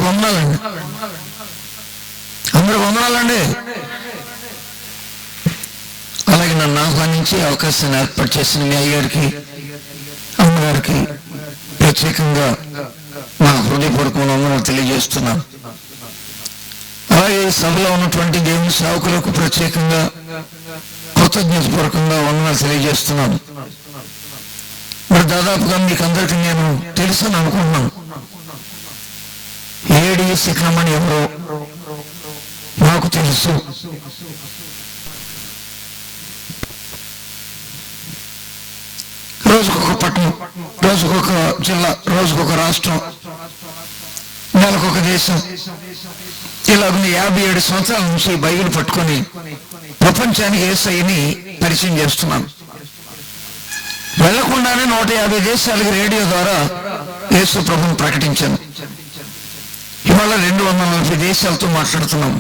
వందనాలండి, అందరికి వందనాలండి. అలాగే నన్ను ఆహ్వానించి అవకాశాన్ని ఏర్పాటు చేసిన మీ అయ్యగారికి, అమ్మగారికి ప్రత్యేకంగా నా హృదయపూర్వకంగా వందనాలు తెలియజేస్తున్నాను. అలాగే సభలో ఉన్నటువంటి దేవుని సేవకులకు ప్రత్యేకంగా కృతజ్ఞతపూర్వకంగా వందనాలు తెలియజేస్తున్నాను. మరి దాదాపుగా మీకు అందరికీ నేను తెలుసని అనుకుంటున్నాను. ఏడి శిఖరమని ఎవరో నాకు తెలుసు. రోజుకొక పట్టణం, రోజుకొక జిల్లా, రోజుకొక రాష్ట్రం, నెలకొక దేశం, ఇలాగ 57 సంవత్సరాల నుంచి బైబిల్ పట్టుకొని ప్రపంచానికి యేసయ్యని పరిచయం చేస్తున్నాను. వెళ్లకుండానే 150 దేశాలకు రేడియో ద్వారా యేసు ప్రభువును ప్రకటించాను. ఇవాళ 240 దేశాలతో మాట్లాడుతున్నాం.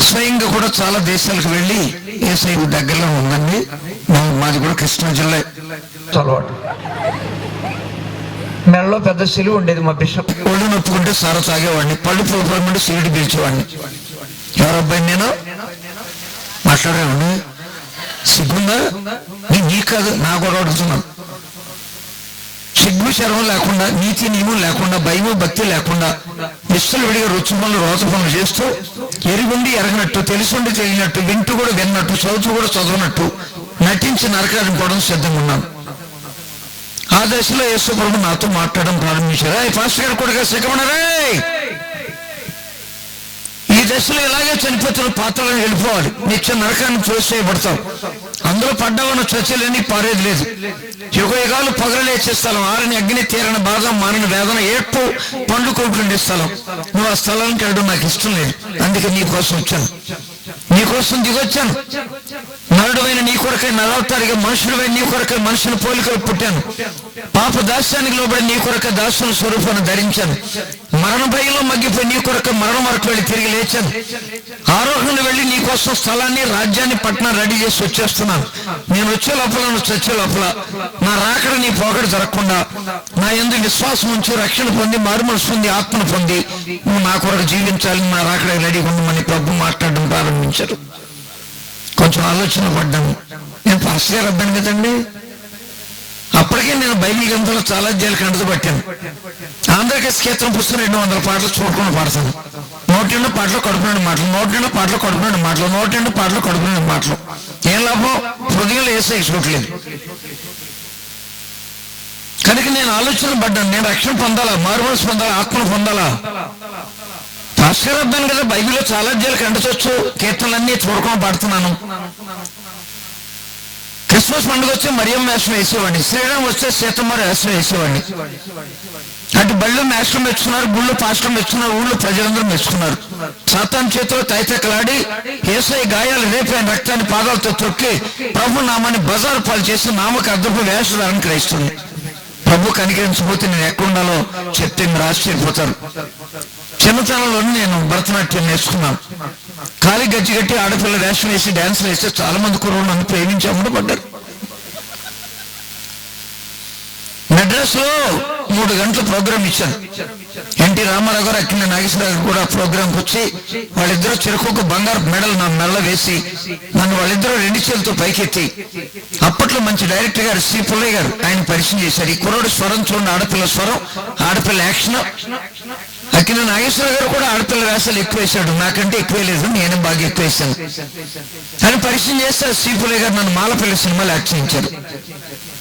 స్వయంగా కూడా చాలా దేశాలకు వెళ్ళి యేసయ్య దగ్గరలో ఉందండి. మాది కూడా కృష్ణా జిల్లా. అలవాటు, మెడలో పెద్ద సిలువ ఉండేది. మా బిషప్ ఒళ్ళు నొప్పుకుంటే సార తాగేవాడిని, పళ్ళు పోమంటే సిగరెట్ పీల్చేవాడిని. ఎవరబ్బాయి నేను మాట్లాడేవాడిని. సిగ్గుందా? నీ కాదు, నా కూడా అడుగుతున్నాను. సిగ్గు శరం లేకుండా, నీతి నియమం లేకుండా, భయము భక్తి లేకుండా నిశ్చలు విడిగా రుచి పనులు రోత పనులు చేస్తూ ఎరుగుండి ఎరగనట్టు, తెలుసుండి తెలియనట్టు, వింటూ కూడా విన్నట్టు, చదువుతూ కూడా చదవనట్టు నటించి నరకాలను పోవడం సిద్ధంగా ఉన్నాను. ఆ దశలో యేసు ప్రభు నాతో మాట్లాడడం ప్రారంభించారు. పాస్టర్ గారు కూడా శిఖమనరే, ఈ దశలో ఇలాగే చనిపోతున్న పాత్రలను వెళ్ళిపోవాలి, నిత్య నరకాన్ని చూసేయబడతావు. అందులో పడ్డావన్న చర్చలేని పారేది లేదు. యుగయుగాలు పగలలేచే స్థలం, ఆరని అగ్ని, తీరని బాధ, మారని వేదన, ఏడ్పు, పండ్లు కొడుకుండే స్థలం. నువ్వు ఆ స్థలానికి వెళ్ళడం నాకు ఇష్టం లేదు. అందుకే నీ కోసం వచ్చాను, నీ కోసం దిగొచ్చాను. నరుడమైన నీ కొరకై నరవతారిగా, మనుషుడమైన నీ కొరకై మనుషుల పోలికలు పుట్టాను. పాప దాస్యానికి లోబడి నీ కొరకై దాసుల స్వరూపాన్ని ధరించాను. మరణ భయంలో మగ్గిపోయి నీ కొరకు మరణం వరకు వెళ్ళి తిరిగి లేచాను. ఆరోహణలు వెళ్ళి నీ కోసం స్థలాన్ని, రాజ్యాన్ని, పట్టణాన్ని రెడీ చేసి వచ్చేస్తున్నాను. నేను వచ్చే లోపల, నువ్వు చచ్చే లోపల నా రాకడ నీ పోకడ జరగకుండా నా యందు విశ్వాసం ఉంచి రక్షణ పొంది, మారుమనసు పొంది, ఆత్మను పొంది నువ్వు నా కొరకు జీవించాలి, నా రాకడ రెడీగా ఉండమని ప్రభు మాట్లాడడం ప్రారంభించారు. కొంచెం ఆలోచన పడ్డాను. నేను పాస్టర్ గారు అబ్బాను కదండి. అప్పటికే నేను బైబిల్ గ్రంథంలో చాలా అధ్యాయాలు కంటతో పట్టాను. ఆంధ్రకేశ్ కీర్తన పుస్తకం 200 పాటలు చూడకుండా పాడతాను. 102 పాటలు కడుపునండి మాటలు, 102 పాటలు కడుపునండి మాటలు, 102 పాటలు కడుపునండి మాటలు. ఏం లాభం? హృదయంలో యేసయ్య చూడలేదు. కనుక నేను ఆలోచన పడ్డాను, నేను రక్షణ పొందాలా, మారుమనసు పొందాలా, ఆత్మను పొందాలా. పాస్టర్ గారు అబ్బాను కదా, బైబిల్లో చాలా అధ్యాయాలు కంటచొచ్చు, కీర్తనలన్నీ చూడకుండా పాడుతున్నాను. క్రిస్మస్ పండుగ వస్తే మరియం వేషం వేసేవాడిని, శ్రీరామ్ వస్తే సీతమ్మ వేషం వేసేవాడిని. అటు బళ్ళు మేస్టర్ మెచ్చుకున్నారు, గుళ్ళు పాస్టర్ మెచ్చుకున్నారు, ఊళ్ళో ప్రజలందరూ మెచ్చుకున్నారు. సాతాను చేతిలో తైతెక్కలాడి యేసయ్య గాయాలు రేపి ఆయన రక్తాన్ని పాదాలతో తొక్కి ప్రభు నామాన్ని బజారు పాలు చేసి నామకు అద్దపు వేషధారణ గ్రహిస్తుంది. ప్రభు కనికరించబోతే నేను ఎక్కడుండాలో చెప్తే మీరు ఆశ్చర్యపోతారు. చిన్నతనంలోనే నేను భరతనాట్యం నేర్చుకున్నాను. ఖాళీ గజ్జి కట్టి ఆడపిల్ల వేషం వేసి డ్యాన్స్ వేస్తే చాలా మంది కుర్రలు నన్ను ప్రేమించి అమ్మడపడ్డారు. మెడ్రాస్ లో 3 గంటల ప్రోగ్రాం ఇచ్చాను. ఎన్టీ రామారావు గారు, అక్కిన నాగేశ్వరరావు గారు కూడా ప్రోగ్రాంకి వచ్చి వాళ్ళిద్దరూ చెరుకు బంగారు మెడల్ నా మెడల వేసి నన్ను వాళ్ళిద్దరూ 2 చేతులతో పైకెత్తి, అప్పట్లో మంచి డైరెక్టర్ గారు శ్రీ పుల్లయ్య గారు ఆయన పరిచయం చేశారు. ఈ కుర్రోడు స్వరం చూడండి, ఆడపిల్ల స్వరం, ఆడపిల్ల యాక్షన్. అక్కిన నాగేశ్వరరావు గారు కూడా ఆడపిల్ల వేషాలు ఎక్కువ వేశాడు, నాకంటే ఎక్కువ లేదు, నేను బాగా ఎక్కువ వేశాను. అని పరిచయం చేస్తే శ్రీ పుల్లయ్య గారు నన్ను మాలపిల్ల సినిమాలు యాక్ట్ చేయించారు.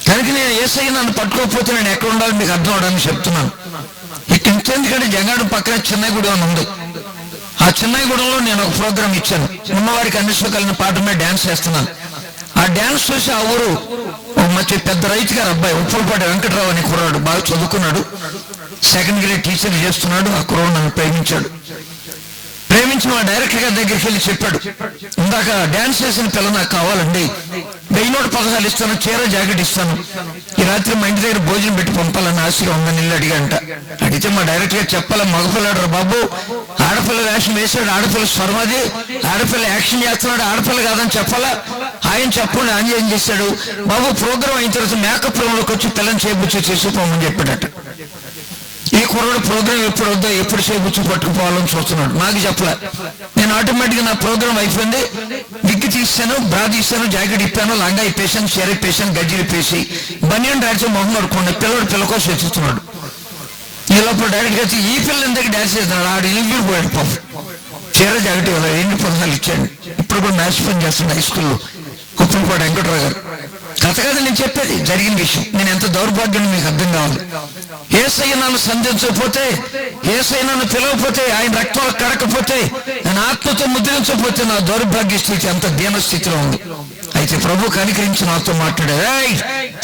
కనుక నేను యేసయ్య నన్ను పట్టుకోకపోతే నేను ఎక్కడ ఉండాలి మీకు అర్థం అవడానికి చెప్తున్నాను. ఇంతెందుకంటే జంగాడు పక్కన చిన్నగూడెం అని ఉంది. ఆ చిన్నగూడెంలో నేను ఒక ప్రోగ్రాం ఇచ్చాను. ఉన్నవారికి అన్నిట్లో కలిగిన పాట మీద డ్యాన్స్ చేస్తున్నాను. ఆ డ్యాన్స్ చూసి ఆ ఊరు మంచి పెద్ద రైతు గారు అబ్బాయి ఉప్పలపాటి వెంకటరావు అని కుర్రాడు, బాగా చదువుకున్నాడు, 2nd గ్రేడ్ టీచర్ చేస్తున్నాడు. ఆ కుర్రాడు నన్ను ప్రేమించాడు. ప్రేమించి మా డైరెక్టర్ గారి దగ్గరికి వెళ్ళి చెప్పాడు, ఇందాక డ్యాన్స్ చేసిన పిల్ల నాకు కావాలండి, 1000 ఇస్తాను, చీర జాకెట్ ఇస్తాను, ఈ రాత్రి మా ఇంటి దగ్గర భోజనం పెట్టి పంపాలని ఆశగా ఉందని ఇల్లు అడిగంట. అడిగితే మా డైరెక్టర్ గారు చెప్పాలా, మగపిల్లాడు బాబు, ఆడపిల్ల వేషం వేసాడు, ఆడపిల్ల స్వరం అది, ఆడపిల్ల యాక్షన్ చేస్తున్నాడు, ఆడపిల్ల కాదని చెప్పాలా. ఆయన చెప్పండి, ఆయన ఏం చేశాడు, బాబు ప్రోగ్రాం అయిన తర్వాత మేకప్ రూమ్లోకి వచ్చి పిల్లని చేపుచ్చి చేసుకోమని చెప్పాడట. ఈ కుర్రాడు ప్రోగ్రామ్ ఎప్పుడు వద్దో ఎప్పుడు చేకూర్చి పట్టుకుపోవాలని చూస్తున్నాడు. నాకు చెప్పలే. నేను ఆటోమేటిక్గా నా ప్రోగ్రామ్ అయిపోయింది. విగ్గి తీసాను, బ్రా తీసాను, జాకెట్ ఇప్పాను, లంగా ఇప్పేసాను, చీర ఇప్పేసాను, గజ్జలు ఇప్పేసి బనియన్ డాన్స్ మొహం నడుకోండి. పిల్ల కోసం ఎత్తుతున్నాడు. ఈ లోపల డైరెక్ట్గా వచ్చి ఈ పిల్ల ఎందుకు డాన్స్ చేస్తున్నాడు. ఆడు ఇంగ్లీష్ పోయాడు పాపం. చీర జాకెట్ ఇవ్వాలి, 2 పుస్తకాలు ఇచ్చాడు. ఇప్పుడు కూడా మ్యాథ్స్ పని చేస్తున్నాడు హై స్కూల్లో, కుప్పంపాడు వెంకటరావు గారు. కథ కదా నేను చెప్పేది, జరిగిన విషయం. నేను ఎంత దౌర్భాగ్యం మీకు అర్థం కావాలి. యేసయ్య నన్ను సంధించకపోతే, యేసయ్య నన్ను పిలవకపోతే, ఆయన రక్తంలో కడకపోతే, నేను ఆత్మతో ముద్రించకపోతే నా దౌర్భాగ్య స్థితి ఎంత దీన స్థితిలో ఉంది. అయితే ప్రభు కనికరించి నాతో మాట్లాడారు.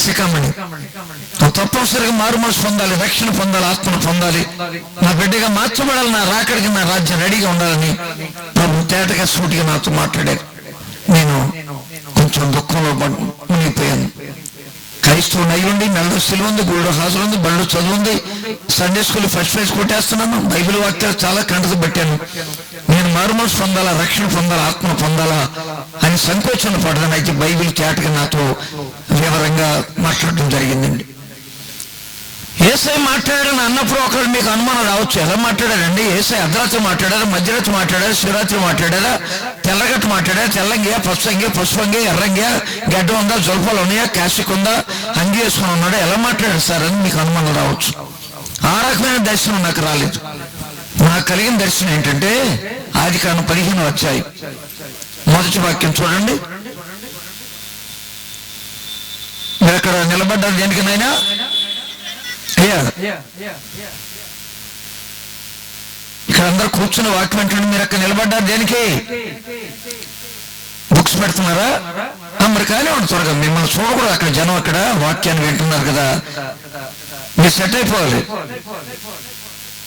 శిఖామణి, నువ్వు తప్పనిసరిగా మారు మనసు పొందాలి, రక్షణ పొందాలి, ఆత్మను పొందాలి, నా బిడ్డగా మార్చబడాలి, నా రాకడికి నా రాజ్యం రెడీగా ఉండాలని ప్రభు తేటగా సూటిగా నాతో మాట్లాడారు. నేను కొంచెం దుఃఖంలో మునిగిపోయాను. క్రైస్తవుని అయి ఉండి మెల్లో సిలువ ఉంది, గుళ్ళో హాజరు ఉంది, బళ్ళు చదువు ఉంది, సండే స్కూల్ ఫస్ట్ ప్రైజ్ కొట్టేస్తున్నాను, బైబిల్ వాక్యాలు చాలా కంటకు పెట్టాను. నేను మారు మనసు పొందాలా, రక్షణ పొందాలా, ఆత్మను పొందాలా అని సంకోచన పడదాను. అయితే బైబిల్ తేటగా నాతో వివరంగా మాట్లాడటం జరిగిందండి. యేసయ్య మాట్లాడారని అన్నప్పుడు ఒకరు మీకు అనుమానం రావచ్చు. ఎలా మాట్లాడారండి? యేసయ్య అర్ధరాత్రి మాట్లాడారా, మధ్యరాత్రి మాట్లాడారా, శివరాత్రి మాట్లాడారా, తెల్లగట్టు మాట్లాడారా, తెల్లంగియా, పసుపంగి, ఎర్రంగియా, గడ్డ ఉందా, జొల్పాలు ఉన్నాయా, క్యాసిక్ ఉందా, అంగి వేసుకుని ఉన్నాడా, ఎలా మాట్లాడారు సార్ అని మీకు అనుమానం రావచ్చు. ఆ రకమైన దర్శనం నాకు రాలేదు. నాకు కలిగిన దర్శనం ఏంటంటే ఆదికాండం 15వ అధ్యాయం మొదటి వాక్యం చూడండి. మీరు అక్కడ నిలబడ్డారు దేనికనైనా? ఇక్కడ అందరు కూర్చున్న వాక్యం ఏంటంటే మీరు అక్కడ నిలబడ్డారు దేనికి? బుక్స్ పెడుతున్నారా? మరి కానీ ఉండి త్వరగా మిమ్మల్ని చూడకూడదు. అక్కడ జనం అక్కడ వాక్యాన్ని వింటున్నారు కదా, మీరు సెట్ అయిపోవాలి.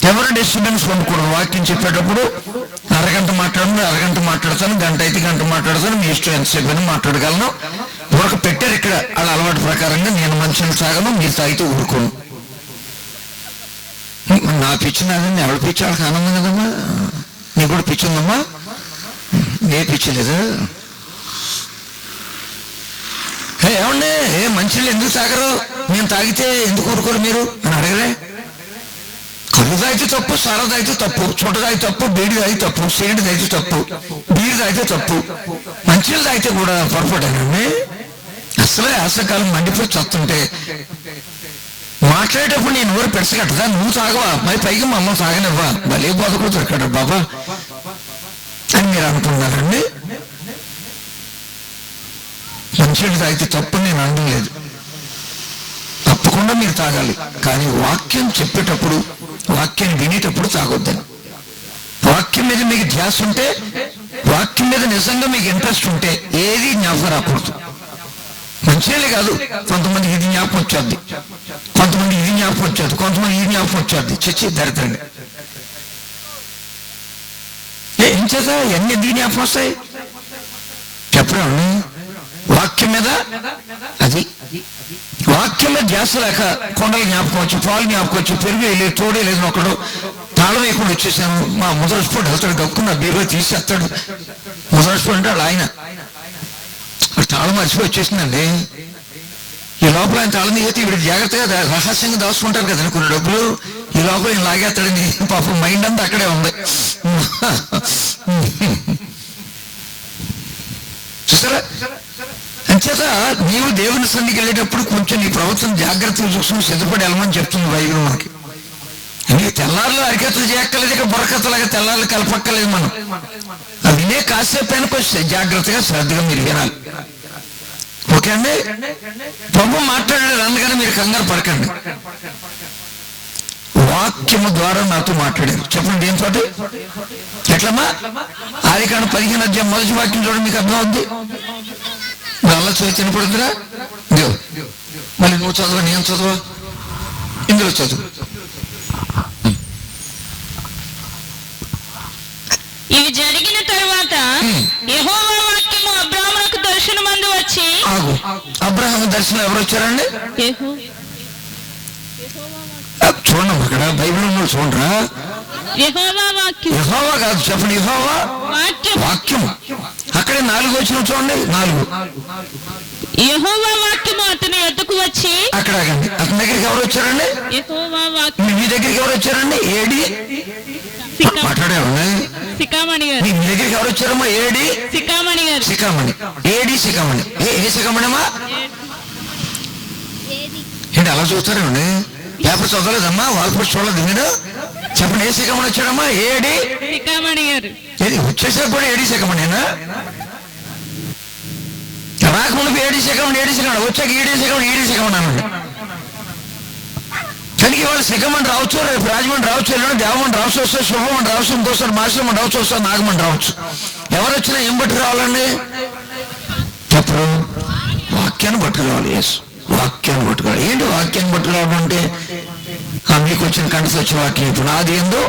ఎవరు డిస్టర్బెన్స్ ఉండకూడదు. వాక్యం చెప్పేటప్పుడు అరగంట మాట్లాడతాను, గంట అయితే గంట మాట్లాడతాను, మీ ఇష్టం ఎంతసేపు అని మాట్లాడగలను. ఒక పెట్టారు ఇక్కడ వాళ్ళ అలవాటు ప్రకారంగా. నేను మనుషులు తాగను, మీరు తాగితే ఊరుకోను. నా పిచ్చి నాదండి, ఎవరి పిచ్చి వాళ్ళకి ఆనందం కదమ్మా. నీకు కూడా పిచ్చి ఉందమ్మా? ఏ పిచ్చి లేదా? ఏమండి, మంచినీళ్ళు ఎందుకు తాగరు? నేను తాగితే ఎందుకు ఊరుకోరు మీరు అని అడగలే. కళ్ళు తాగితే తప్పు, సారా తాగితే తప్పు, చుట్ట తాగితే తప్పు, బీడి తాగితే తప్పు, సిగరెట్ తాగితే తప్పు, బీడి తాగితే తప్పు, మంచినీళ్ళు తాగితే కూడా పొరపాటేనండి. అసలే ఆశకాలం మండిపోయి చస్తుంటే మాట్లాడేటప్పుడు నేను ఎవరు పెడసగట్టదా? నువ్వు తాగవా, మరి పైగా మా అమ్మ తాగనివ్వా, భలే బతుకుడు దొరికాడు బాబా అని మీరు అనుకున్నారండి. మంచినీళ్ళు తాగితే తప్పు నేను అనలేదు, తప్పకుండా మీరు తాగాలి. కానీ వాక్యం చెప్పేటప్పుడు, వాక్యాన్ని వినేటప్పుడు తాగొద్దని. వాక్యం మీద మీకు ధ్యాస ఉంటే, వాక్యం మీద నిజంగా మీకు ఇంట్రెస్ట్ ఉంటే ఏది జ్ఞాపకం రాకూడదు. మంచినీళ్ళే కాదు, కొంతమంది ఇది జ్ఞాపకం వచ్చేది, కొంతమంది ఇది జ్ఞాపకం వచ్చేది, కొంతమంది ఇది జ్ఞాపకం వచ్చేది. చచ్చి దరిద్రంగా ఏం చేత ఎన్ని ఎందుకు జ్ఞాపకం వస్తాయి చెప్పడం? వాక్యం మీద అది వాక్యం మీద ధ్యాస లేక కొండలు జ్ఞాపకం వచ్చి, పాలు జ్ఞాపకం వచ్చి, పెరుగు వెళ్ళి తోడే లేదు, ఒకడు తాళం వేయకుండా వచ్చేసాను. మా ముదరస్పోడు వెళ్తాడు, గక్కున్న బీరువా తీసేస్తాడు. ముదరస్పోడు అంటే ఆయన తాళం మర్చిపోయి వచ్చేసిందండి. ఈ లోపల ఆయన తాళం తీసేస్తే వీడు జాగ్రత్తగా రహస్యంగా దాచుకుంటారు కదండి కొన్ని డబ్బులు. ఈ లోపల ఆయన లాగేస్తాడని పాపం మైండ్ అంతా అక్కడే ఉంది. చూసారా? అంచేత నీవు దేవుని సన్నిధికి వెళ్ళేటప్పుడు కొంచెం నీ ప్రవర్తన జాగ్రత్తగా చూసుకుని సిద్ధపడి వెళ్ళమని చెప్తుంది బైబిల్ మనకి. నీకు తెల్లారులో అరికత్తలు చేయక్కర్లేదు, ఇక్కడ బుర్రకత్తలాగా తెల్లారులు కలపక్కర్లేదు. మనం వినే కాసేపు వెనకొస్తే జాగ్రత్తగా శ్రద్ధగా మీరు వినాలి. ఓకే అండి? ప్రభు మాట్లాడారు అందుకని మీరు కంగారు పడకండి. వాక్యము ద్వారా నాతో మాట్లాడారు. చెప్పండి దీంతో ఎట్లమ్మా? ఆదికాండం 15వ అధ్యాయం మొదటి వాక్యం చూడండి, మీకు అర్థం అవుద్ది. అలా చదివి పడుతుందిరా దేవు. మళ్ళీ నువ్వు చదువు, నేను చదువు, ఇందులో చదువు. ఇవి జరిగిన తరువాత యెహోవా వాక్యము అబ్రాహామునకు దర్శనమందు వచ్చి. అబ్రహాము దర్శనం ఎవరు వచ్చారండి? చూడండి అక్కడ బైబిల్ ఉన్నది చూడరా. యెహోవా కాదు, చెప్పండి యెహోవా వాక్యం. అక్కడే 4 వచ్చిన చూడండి, 4. యెహోవా వాక్యము అతని యొద్దకు వచ్చి, అక్కడ ఆగండి. అతని దగ్గరికి ఎవరు వచ్చారండి? యెహోవా వాక్యము. మీ దగ్గరికి ఎవరు వచ్చారండి? ఏడి మాట్లాడేవాళ్ళ సికామణి గారు. మీ దగ్గరికి ఎవరు వచ్చారమ్మా? ఏడి సికామణి గారు. సికామణి. ఏడి సికామణి. ఏ సికామణిమా? ఏంటి అలా చూస్తారేమండి? పేపర్ చదవలేదమ్మా? వాల్పూర్ చూడలేదు మీరు? చెప్పండి, ఏ సికామణి వచ్చాడమ్మా? ఏడి సికామణి గారు. ఏది వచ్చేసరికి కూడా ఏడి సికామణినా? రాకముందు ఏడి సికామణి వచ్చాక ఈడి సికామణి అనండి. కానీ ఇవాళ సికమని రావచ్చు, రేపు రాజమండ్రి రావచ్చు, ఎల్లుండి దేవమని రావచ్చు, వస్తే శుభమని రావచ్చు, ఇంకోసారి మాసమని రావచ్చు, వస్తే నాగమని రావచ్చు. ఎవరు వచ్చినా ఏం బట్టి రావాలండి? చెప్పరు, వాక్యాన్ని బట్టి రావాలి. ఎస్, వాక్యాన్ని పట్టుకోవాలి. ఏంటి వాక్యాన్ని బట్టి రావడం అంటే? మీకు వచ్చిన కంటసి వచ్చే వాక్యం. ఇప్పుడు నాది ఏందో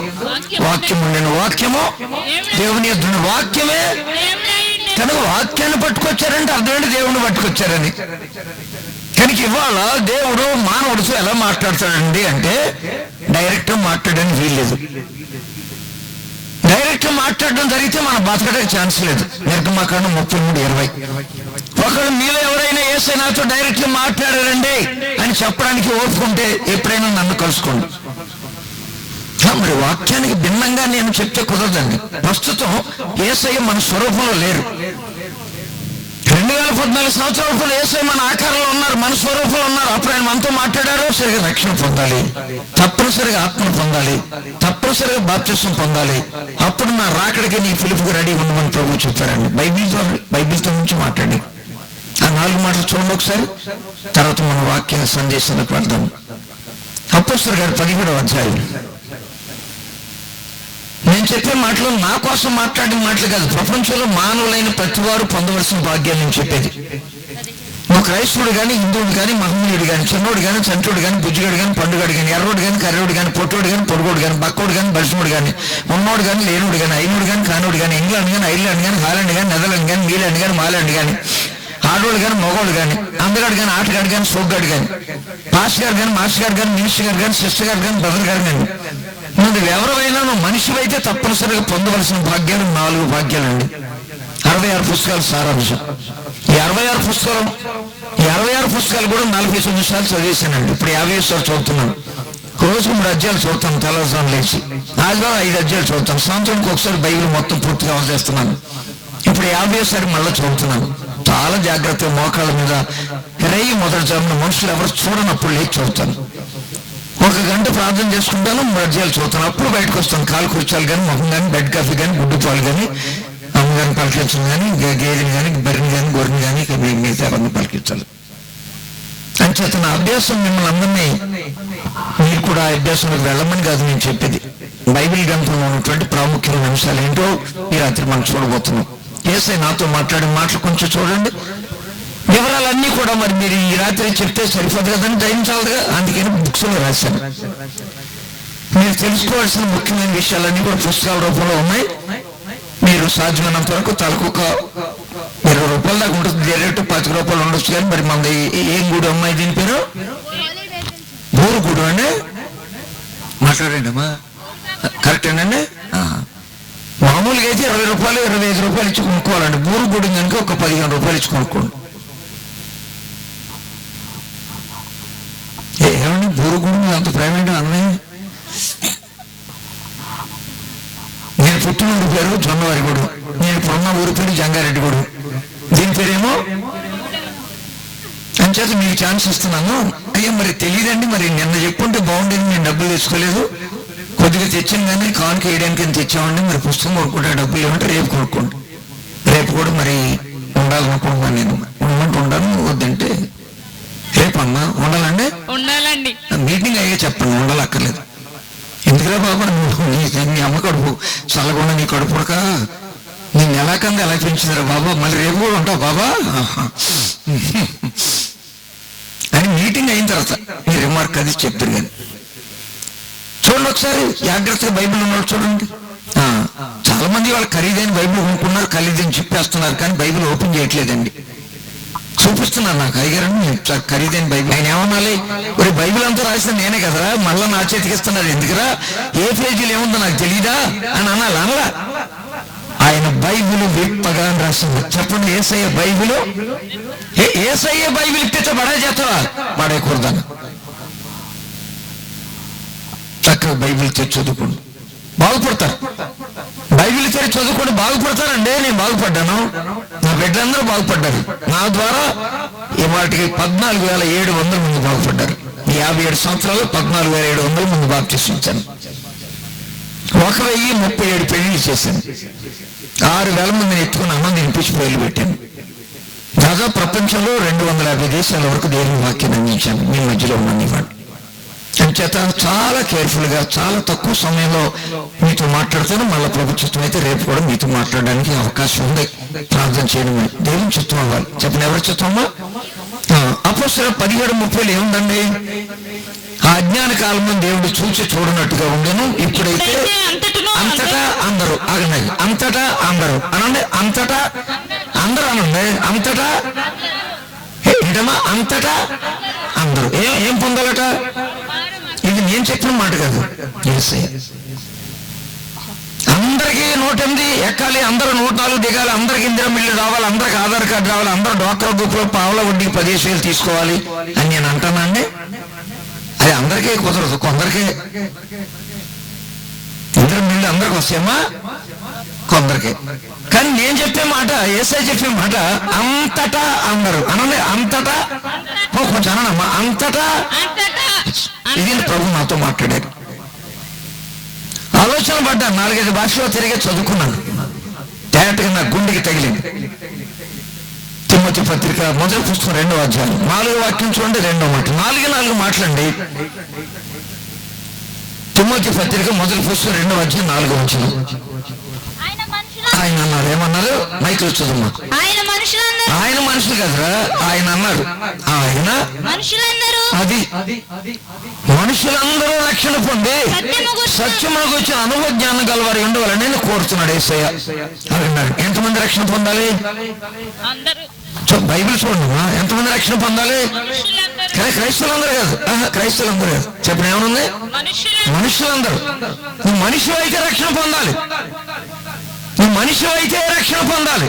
వాక్యం ఉండిన వాక్యము దేవుని యొద్ద వాక్యమే. కనుక వాక్యాన్ని పట్టుకొచ్చారంటే అర్థం ఏంటి? దేవుని పట్టుకొచ్చారని. కనుక ఇవాళ దేవుడు మానవుడితో ఎలా మాట్లాడతాడండి అంటే, డైరెక్ట్ మాట్లాడడానికి వీల్లేదు. డైరెక్ట్ మాట్లాడడం జరిగితే మనం బతకడానికి ఛాన్స్ లేదు. నిర్గమకాండం 33:20. ఒకడు మీలో ఎవరైనా యేసే నాతో డైరెక్ట్ మాట్లాడారండి అని చెప్పడానికి ఓపుకుంటే ఎప్పుడైనా నన్ను కలుసుకోండి. మరి వాక్యానికి భిన్నంగా నేను చెప్తే కుదరదండి. ప్రస్తుతం యేసయ్య మన స్వరూపంలో లేరు. 2014 సంవత్సరాల యేసయ్య మన ఆకారంలో ఉన్నారు, మన స్వరూపంలో ఉన్నారు. అప్పుడు ఆయన మనతో మాట్లాడారు. సరిగా రక్షణ పొందాలి, తప్పనిసరిగా ఆత్మను పొందాలి, తప్పనిసరిగా బాప్తిసం పొందాలి. అప్పుడు నా రాకడికి నీ పిలుపుకి రెడీ ఉండమని ప్రభు చెప్పారండి. బైబిల్తో నుంచి మాట్లాడి ఆ 4 మాటలు చూడండి ఒకసారి. తర్వాత మన వాక్య సందేశాలకు వెళ్దాం. అపోస్తలుల గారి 17వ అధ్యాయం. నేను చెప్పే మాటలు నా కోసం మాట్లాడిన మాటలు కాదు, ప్రపంచంలో మానవులైన ప్రతి వారు పొందవలసిన భాగ్యాన్ని నేను చెప్పేది. నువ్వు క్రైస్తవుడు కానీ, హిందువుడు కానీ, మహమ్మీయుడు కానీ, చిన్నోడు కానీ, చంటోడు కానీ, బుజ్జిగాడు కానీ, పండుగాడు కానీ, ఎర్రోడు కానీ, కర్రోడు కానీ, పొట్టోడు కానీ, పొడుగోడు కానీ, బక్కోడు కానీ, బలిసినోడు కానీ, ఉన్నోడు కానీ, లేనుడు కానీ, అయినోడు కానీ, కానోడు కానీ, ఇంగ్లాండ్ కానీ, ఐర్లాండ్ కానీ, హాలాండ్ కానీ, నెదర్లాండ్ కానీ, మీలాండ్ కానీ, మాలాండ్ కానీ, ఆడోడు కానీ, మగోడు కానీ, అందగాడు కానీ, ఆటగాడు కానీ, సోగ్గాడు కానీ, పాస్ గారు కానీ, మాస్టర్ గారు కానీ, మినిస్టర్ గారు కానీ, సిస్టర్ గారు కానీ, బ్రదర్ గారు కానీ, నువ్వు ఎవరైనా నువ్వు మనిషివైతే తప్పనిసరిగా పొందవలసిన భాగ్యాలు 4 భాగ్యాలండి. 66 పుస్తకాలు సారాంశం. ఈ 66 పుస్తకాలు కూడా 49 సార్లు చదివేశానండి. ఇప్పుడు 50 సార్లు చదువుతున్నాను. రోజుకు 3 అధ్యాయాలు చదువుతాను తెల్లవారుజామున లేచి. ఆదివారం 5 అధ్యాయాలు చదువుతాను. సంవత్సరానికి ఒకసారి బైబిల్ మొత్తం పూర్తిగా చేస్తున్నాను. ఇప్పుడు 50సారి మళ్ళీ చదువుతున్నాను. చాలా జాగ్రత్తగా మోకాళ్ళ మీద రేయి మొదటి జామున మనుషులు ఎవరు చూడనప్పుడు లేచి చదువుతాను. 1 గంట ప్రార్థన చేసుకుంటాను, 3 అధ్యాయాలు చదువుతాను. అప్పుడు బయటకు వస్తాను. కాలు కూర్చాలు కానీ, మొహం కానీ, బెడ్ కాఫీ కానీ, గుడ్డు పాలు కానీ, అమ్మగారిని పలికించడం కానీ, గేదెని కానీ, బర్రెని కానీ, గొర్రెని కానీ, మిగతా అవన్నీ పలికించాలి. అంచేత నా అభ్యాసం మిమ్మల్ని అందరినీ మీరు కూడా ఆ అభ్యాసంలోకి వెళ్ళమని కాదు నేను చెప్పేది. బైబిల్ గ్రంథంలో ఉన్నటువంటి ప్రాముఖ్యమైన అంశాలు ఏంటో ఈ రాత్రి మనం చూడబోతున్నాం. యేసయ్య నాతో మాట్లాడిన మాటలు కొంచెం చూడండి. వివరాలన్నీ కూడా మరి మీరు ఈ రాత్రి చెప్తే సరిపోదు కదని టైం చాలదుగా, అందుకని బుక్స్లో రాశాను. మీరు తెలుసుకోవాల్సిన ముఖ్యమైన విషయాలన్నీ కూడా పుస్తకాల రూపంలో ఉన్నాయి. మీరు సాధ్యమైనంత వరకు తలకొక 20 రూపాయల దాకా ఉంటుంది. రేటు 10 రూపాయలు ఉండొచ్చు. కానీ మరి మన ఏం గుడి అమ్మాయి దీని పేరు? బూరుగుడు అండి. మాట్లాడండి అమ్మా, కరెక్టేనండి. మామూలుగా అయితే 20 రూపాయలు 25 రూపాయలు ఇచ్చి కొనుక్కోవాలండి. బూరుగుడి కనుక ఒక 15 రూపాయలు ఇచ్చి కొనుక్కోండి. ఏమండి బూరుగుడు అంత ప్రైవేట్ అన్నయ్య? నేను పుట్టిన ఊరి పేరు జొన్నవారిగూడు, నేను ఇప్పుడున్న ఊరి పేరు జంగారెడ్డిగూడు. దీని పేరేమో అంచేత మీకు ఛాన్స్ ఇస్తున్నాను. అయ్యా మరి తెలియదండి, మరి నిన్న చెప్పుంటే బాగుండేది, నేను డబ్బులు తెచ్చుకోలేదు, కొద్దిగా తెచ్చాను కానీ కానుక వేయడానికి తెచ్చామండి. మరి పుస్తకం కొనుక్కుంటే డబ్బులు ఏమంటే రేపు కొనుక్కోండి. రేపు కూడా మరి ఉండాలనుకుంటున్నాను. నేను ఉండమంటే ఉండాలి, వద్దంటే రేపు అమ్మా ఉండాలండి. ఉండాలండి. మీటింగ్ అయ్యే చెప్పండి, ఉండాలక్కర్లేదు. ఎందుకురా బాబా నీ అమ్మ కడుపు చల్లకుండా నీ కడుపుడక నేను ఎలా కంది ఎలా పెంచిందిరా బాబా, మళ్ళీ రేపు కూడా ఉంటావు బాబా అని మీటింగ్ అయిన తర్వాత మీ రిమార్క్ అది చెప్తారు. కానీ చూడండి ఒకసారి జాగ్రత్తగా బైబిల్ ఉన్నాడు చూడండి. చాలా మంది వాళ్ళు ఖరీదైన బైబిల్ కొనుక్కున్నారు, ఖరీదని చెప్పేస్తున్నారు, కానీ బైబిల్ ఓపెన్ చేయట్లేదండి. చూపిస్తున్నాను నాకు అయ్యారని ఖరీదైన బైబిల్. ఆయన ఏమన్నాలి, మరి బైబిల్ అంతా రాసిన నేనే కదరా, మళ్ళా నా చేతికి ఇస్తున్నారు ఎందుకురా, ఏ పేజీలు ఏముందో నాకు తెలియదా అని అనాలి. అనలా, ఆయన బైబిల్ విప్పగా అని రాసింది. చెప్పండి, యేసయ్య బైబిల్, యేసయ్య బైబిల్ ఇప్పించ పడే చేస్తావా? పడేకూడదని చక్కగా బైబిల్ తెచ్చి చదువుకోండి, బాగుపడతారు. బైబిల్ తెరిచి చదువుకోండి, బాగుపడతారండి. నేను బాగుపడ్డాను, నా బిడ్డలందరూ బాగుపడ్డారు. నా ద్వారా ఇవాటికి 14,700 మంది బాగుపడ్డారు. 57 సంవత్సరాలు 14,700 మంది బాప్టిస్ట్ ఇచ్చాను. 1,037 పెళ్లి చేశాను. 6,000 మందిని ఎత్తుకుని అన్నం తినిపించి పేర్లు పెట్టాను. దాదాపు ప్రపంచంలో 250 దేశాల వరకు దేవుని వాక్యాన్ని అందించాను. మీ మధ్యలో ఉన్నాను ఇవాళ. అంచేత చాలా కేర్ఫుల్గా, చాలా తక్కువ సమయంలో మీతో మాట్లాడుతాను. మళ్ళీ ప్రభు చిత్తం అయితే రేపు కూడా మీతో మాట్లాడడానికి అవకాశం ఉంది. ప్రార్థన చేయడం దేవుని చిత్తం అవ్వాలి. చెప్పండి, ఎవరి చిత్తమా? అపోస్తలుల 17:30 ఏముందండి? ఆ అజ్ఞాన కాలంలో దేవుడు చూచి చూడనట్టుగా ఉండను. ఇప్పుడైతే అంతటా అందరూ ఆగండి, అంతటా అందరూ అనండి, అంతటా అందరూ అనండి, అంతటా ఏంటమ్మా? అంతటా అందరూ ఏం పొందాలట? ఇది నేను చెప్పిన మాట కాదు, యేసయ్య. అందరికీ 108 ఎక్కాలి, అందరూ 104 దిగాలి, అందరికి ఇందిరా మిల్లు రావాలి, అందరికి ఆధార్ కార్డు రావాలి, అందరూ డ్వాక్రా గ్రూప్లో పావుల వడ్డీకి 15,000 తీసుకోవాలి అని నేను అంటానండి. అది అందరికీ కుదరదు, కొందరికి ఇందిరా మిల్లు అందరికి వస్తాయమ్మా, కొందరికి. కానీ నేను చెప్పే మాట, యేసయ్య చెప్పే మాట అంతటా అందరూ అనండి, అంతటా. కొంచెం అనమ్మా, అంతటా. ఇది ప్రభు నాతో మాట్లాడారు. ఆలోచన పడ్డా, 4-5 భాషలో తిరిగి చదువుకున్నాను. డైరెక్ట్గా నా గుండెకి తగిలింది. తిమోతి పత్రిక మొదటి పుస్తకం 2వ అధ్యాయం 4వ వాక్యం చూడండి, 2వ మాట. 4 మాటలండి. తిమోతి పత్రిక మొదటి పుస్తకం 2వ అధ్యాయం 4వ వచనం. ఆయన అన్నారు, ఏమన్నారు? మైకులు చదువు. ఆయన మనుషులు కదరా, ఆయన అన్నారు, ఆయన అది మనుషులందరూ రక్షణ పొంది సత్యమునకు వచ్చిన అనుభవ జ్ఞానం గలవారు ఉండవాలని నేను కోరుతున్నాడు యేసయ్య అన్నాడు. ఎంతమంది రక్షణ పొందాలి? బైబిల్ చూడండి, ఎంతమంది రక్షణ పొందాలి? క్రైస్తవులందరూ కాదు, క్రైస్తవులందరూ కాదు. చెప్పిన ఏమనుంది? మనుషులందరూ. నువ్వు మనిషి అయితే రక్షణ పొందాలి, నువ్వు మనిషి అయితే రక్షణ పొందాలి.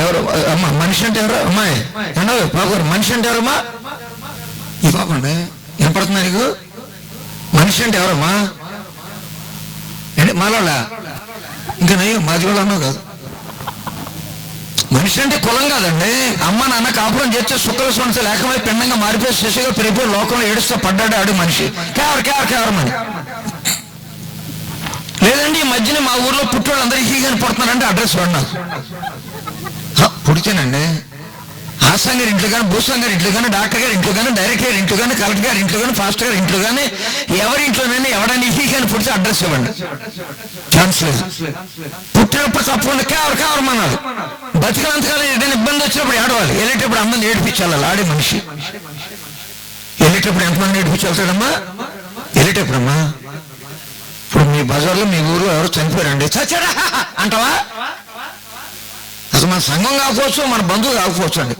ఎవరు అమ్మా? మనిషి అంటే ఎవరు? అమ్మాయి అన్నావు బాబు, మనిషి అంటే ఎవరమ్మా? ఈ బాబు అండి, వినపడుతున్నా నీకు? మనిషి అంటే ఎవరమ్మా? మాలోళ్ళ ఇంకా నయ్యో మాది వాళ్ళు అన్నావు కాదు. మనిషి అంటే కులం కాదండి. అమ్మ నాన్న కాపురం చేస్తే సుఖల సొంత లేకమై పిండంగా మారిపోయి శిశుగా పెరిగిపోయి లోకంలో ఏడుస్తూ పడ్డాడు ఆడు మనిషి. కేవరమని లేదండి. ఈ మధ్యన మా ఊర్లో పుట్టోళ్ళు అందరికీ కనపడుతున్నారంటే అడ్రస్ వాడినా పుడితేనండి. ఆసాం గారి ఇంట్లో కానీ, భూసాం గారి ఇంట్లో కానీ, డాక్టర్ గారి ఇంట్లో కానీ, డైరెక్టర్ గారి ఇంట్లో కానీ, కలెక్టర్ గారి ఇంట్లో కానీ, పాస్టర్ గారి ఇంట్లో కానీ, ఎవరి ఇంట్లోనైనా ఎవడైనా కానీ పుడితే అడ్రస్ ఇవ్వండి. ఛాన్స్ లేదు. పుట్టినప్పుడు తప్పకుండా కేవరమన్నారు. బతికినంతకాలం ఏదైనా ఇబ్బంది వచ్చినప్పుడు ఏడవాలి, వెళ్ళేటప్పుడు అందరిని ఏడిపించాలి. ఆడే మనిషి వెళ్ళేటప్పుడు ఎంతమంది ఏడిపించాల్సాడమ్మా? వెళ్ళేటప్పుడమ్మా, ఇప్పుడు మీ బజార్లో మీ ఊరు ఎవరు చనిపోయారండి, చచ్చాడా అంటావా? అసలు మన సంఘం కాకపోవచ్చు, మన బంధువు కాకపోవచ్చు అండి,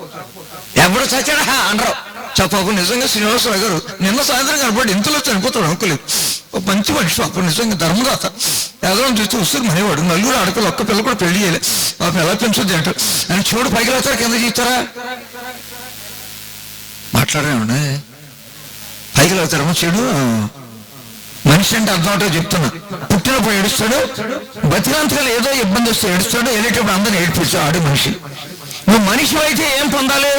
ఎవరు చచ్చాడా అంటారు. చెప్పకు నిజంగా శ్రీనివాసరావు గారు నిన్న సాయంత్రం కనపడి ఇంతలో చనిపోతాడు అనుకోలేదు. ఒక మంచి మనిషి, అప్పుడు నిజంగా ధర్మదాత. ఎదరం చూస్తే ఉసురు మనేవాడు. నలుగురు ఆడపిల్ల, ఒక్క పిల్ల కూడా పెళ్లి చేయలేదు. పాపం ఎలా పెంచుద్ది అంటారు. ఆయన చూడు పైకి వెళ్తారు, కింద చూస్తారా? మాట్లాడామండి, పైకి వెళ్తారమ్మా. చెడు మనిషి అంటే అర్థం అవుతుందో చెప్తున్నా. పుట్టినప్పుడు ఏడుస్తాడు, బతికినంతకాలం ఏదో ఇబ్బంది వస్తే ఏడుస్తాడు, వెళ్ళేటప్పుడు అందరిని ఏడిపిస్తాడు. ఆడు మనిషి. నువ్వు మనిషి అయితే ఏం పొందాలి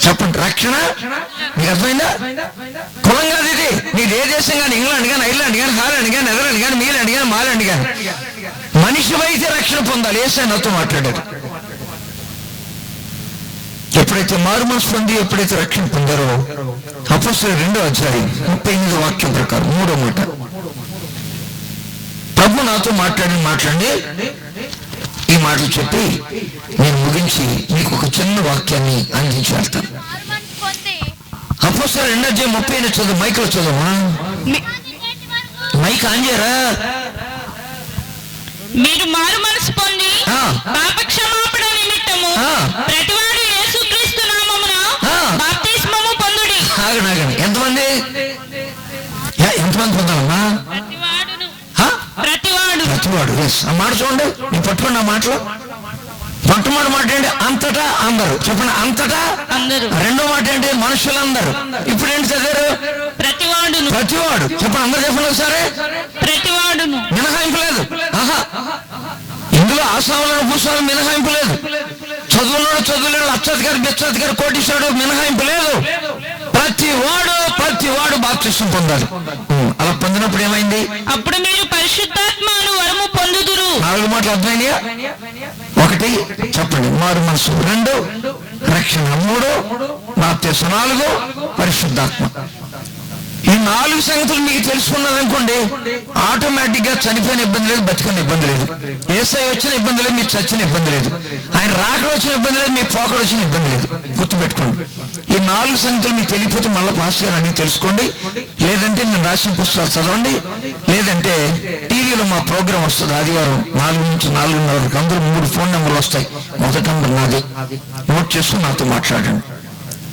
చెప్పండి? రక్షణ. నీకు అర్థమైందా? కులం కాదు ఇది. నీది ఏ దేశం కానీ, ఇంగ్లాండ్ కానీ, ఐర్లాండ్ కానీ, హాలాండ్ కానీ, నెదర్లాండ్ కానీ, మీలాండ్ కానీ, మాలాండ్ కానీ, మనిషి అయితే రక్షణ పొందాలి. యేసయ్య నాతో మాట్లాడారు. ఎప్పుడైతే మారు మనసు పొంది ఎప్పుడైతే రక్షణ పొందారో, అపోస్తలుల 2వ అధ్యాయం 38వ వాక్యం ప్రకారం 3వ మాట, ప్రభు నాతో మాట్లాడి ఈ మాటలు చెప్పి నేను ముగించి మీకు ఒక చిన్న వాక్యాన్ని అందించి వెళ్తాను. అపోస్తలుల 2వ అధ్యాయం 30 చదువు. మైక్లో చదువు. మైక్ ఆన్ చేయరా? మీరు మారు మనసు పొంది పాప క్షమాపణ నిమిత్తము ప్రతివాడు యేసుక్రీస్తు నామమున బాప్తిస్మము పొందుడి. ఆగండి. ఎంతమంది పొందాలమ్మా? ప్రతివాడు. ఎస్, ఆ మాట చూడండి, నేను పట్టుకోండి ఆ మాటలో. మొట్టమొదటి మాట ఏంటి? అంతటా అందరూ. చెప్పండి, అంతటా అందరూ. రెండో మాట ఏంటి? మనుషులందరూ. ఇప్పుడు ఏంటి చదివారు? ప్రతివాడును. ప్రతివాడు. చెప్పండి, అందరూ చెప్పండి ఒకసారి. ప్రతివాడును. మినహాయింపు లేదు. ఆహా, ఇందులో ఆశాలను భూసాలు మినహాయింపు లేదు. చదువున్నాడు చదువులేడు, అత్యధికారి బిచ్చధికారి కోటీశ్వరుడు మినహాయింపు లేదు. ప్రతివాడు బాప్తిసం పొందాలి. అలా పొందినప్పుడు ఏమైంది? అప్పుడు మీరు పరిశుద్ధాత్మను వరము పొందుదురు. 4 మాటలు అర్థమైనయా? 1 చెప్పండి, మారు మనసు. 2 రక్షణ. 3 బాప్తిసం. 4 పరిశుద్ధాత్మ. ఈ 4 సంగతులు మీకు తెలుసుకున్నారనుకోండి, ఆటోమేటిక్ గా చనిపోయిన ఇబ్బంది లేదు, బతికిన ఇబ్బంది లేదు. యేసయ్య వచ్చిన ఇబ్బంది లేదు, మీకు చచ్చిన ఇబ్బంది లేదు. ఆయన రాకడ వచ్చిన ఇబ్బంది లేదు, మీ పోకడ వచ్చిన ఇబ్బంది లేదు. గుర్తుపెట్టుకోండి. ఈ 4 సంగతులు మీకు తెలియకపోతే మళ్ళీ పాస్టర్ గారు అన్ని తెలుసుకోండి. లేదంటే నేను రాసిన పుస్తకాలు చదవండి. లేదంటే టీవీలో మా ప్రోగ్రాం వస్తుంది ఆదివారం 4 నుంచి 4:30 వరకు. అందరూ 3 ఫోన్ నెంబర్లు వస్తాయి. మొదటి నెంబర్ నాది, నోట్ చేసుకుని నాతో మాట్లాడండి.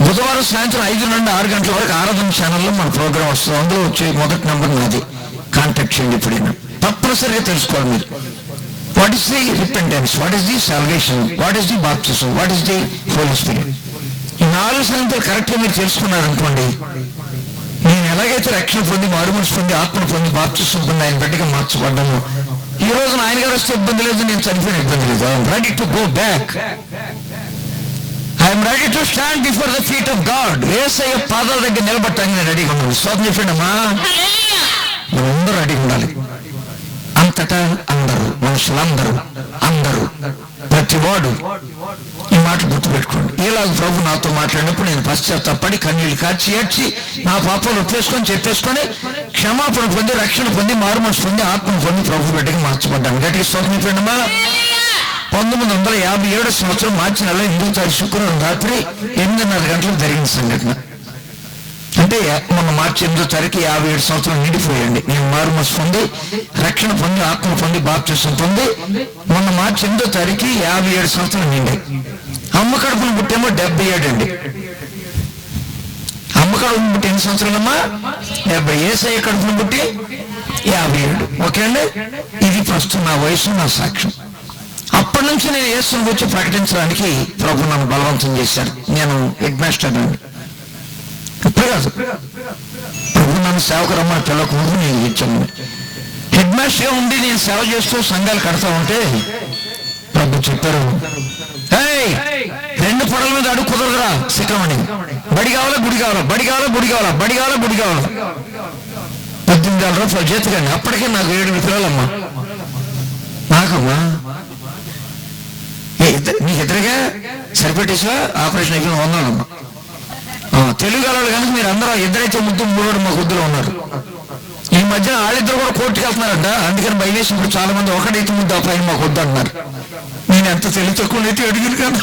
బుధవారం సాయంత్రం 5 నుండి 6 గంటల వరకు ఆరాధన ఛానల్లో మన ప్రోగ్రాం వస్తుంది. అందులో వచ్చే మొదటి నెంబర్ నాది. కాంటాక్ట్ చేయండి. ఎప్పుడైనా తప్పనిసరిగా తెలుసుకోవాలి మీరు. What is the repentance, what is the salvation, what is the baptism, what is the holy spirit. ఈ 4 సంగతులు కరెక్ట్గా మీరు తెలుసుకున్నారనుకోండి, నేను ఎలాగైతే రక్షణ పొంది, మారుమనసు పొంది, ఆత్మను పొంది, బాప్టిజం పొంది ఆయన బిడ్డగా మార్చబడ్డాను, ఈ రోజు ఆయన గారు వస్తే ఇబ్బంది లేదు, నేను చనిపోయిన ఇబ్బంది లేదు. I'm ready to go back. I'm ready to stand before the feet of God. Yesayya పాదాల దగ్గర నిలబట్టడానికి నేను రెడీగా ఉన్నాను. స్వామి చెప్పండి అమ్మా, మనందరూ రెడీగా ఉండాలి. అంతటా అందరూ, మనుషులందరూ, అందరూ, ప్రతివాడు. ఈ మాట గుర్తుపెట్టుకోండి. ఇలాగ ప్రభు నాతో మాట్లాడినప్పుడు నేను పశ్చాత్తాపడి కన్నీళ్ళు కార్చి ఏడ్చి నా పాపాలు ఒప్పేసుకొని చెప్పేసుకొని క్షమాపణ పొంది, రక్షణ పొంది, మారుమనసు పొంది, ఆత్మను పొంది ప్రభు బిడ్డకి మార్చబడ్డాను. గట్టిగా స్తోత్రం చెప్పండి అమ్మా. 1957 సంవత్సరం మార్చి నెల 8వ తారీఖు శుక్రవారం రాత్రి 8:30 గంటలకు జరిగిన సంఘటన. అంటే మొన్న మార్చి 8వ తారీఖు 57 సంవత్సరాలు నిండిపోయండి. నేను మారుమనసు పొంది, రక్షణ పొంది, ఆత్మ పొంది, బాప్తిసం పొంది మొన్న మార్చి 8వ తారీఖు 57 సంవత్సరాలు నిండాయి. అమ్మ కడుపును పుట్టేమో 77 అండి. అమ్మ కడుపును పుట్టి ఎన్ని సంవత్సరాలమ్మా? 70. యేసయ్య కడుపును పుట్టి 57. ఓకే అండి. ఇది ప్రస్తుతం నా వయసు, నా సాక్ష్యం. అప్పటి నుంచి నేను యేసుని గురించి ప్రకటించడానికి ప్రభు నన్ను బలవంతం చేశారు. నేను హెడ్ మాస్టర్ అండి. ఇప్పుడు కాదు, ప్రభు నన్ను సేవకు రమ్మని పిల్లలకు ముందు నేను ఇచ్చాను. హెడ్ మాస్టర్గా ఉండి నేను సేవ చేస్తూ సంఘాలు కడతా ఉంటే ప్రభు చెప్పారు, 2 పడల మీద అడుగు కుదరదురా శిఖరమని. బడి కావాలా, గుడి కావాలా, బడి కావాలా, గుడి కావాలా, బడి కావాలా, గుడి కావాలా. 18,000 రూపాయలు చేతికండి. అప్పటికే నాకు 7 పిల్లలమ్మా. నాకమ్మా నీకు ఎదురుగా సరిపెట్టేసా ఆపరేషన్ అయిపోయిన ఉన్నానమ్మా. తెలుగు వాళ్ళు కనుక మీరు అందరూ ఇద్దరైతే ముద్దు 3 మా కొద్దులో ఉన్నారు. ఈ మధ్యన వాళ్ళిద్దరు కూడా కోర్టుకు వెళ్తున్నారంట. అందుకని భయవేసి ఇప్పుడు చాలా మంది ఒకటైతే ముద్దు ఆ పైన మాకు వద్దు అంటున్నారు. నేను ఎంత తెలివి తక్కువ అయితే అడిగింది కదా.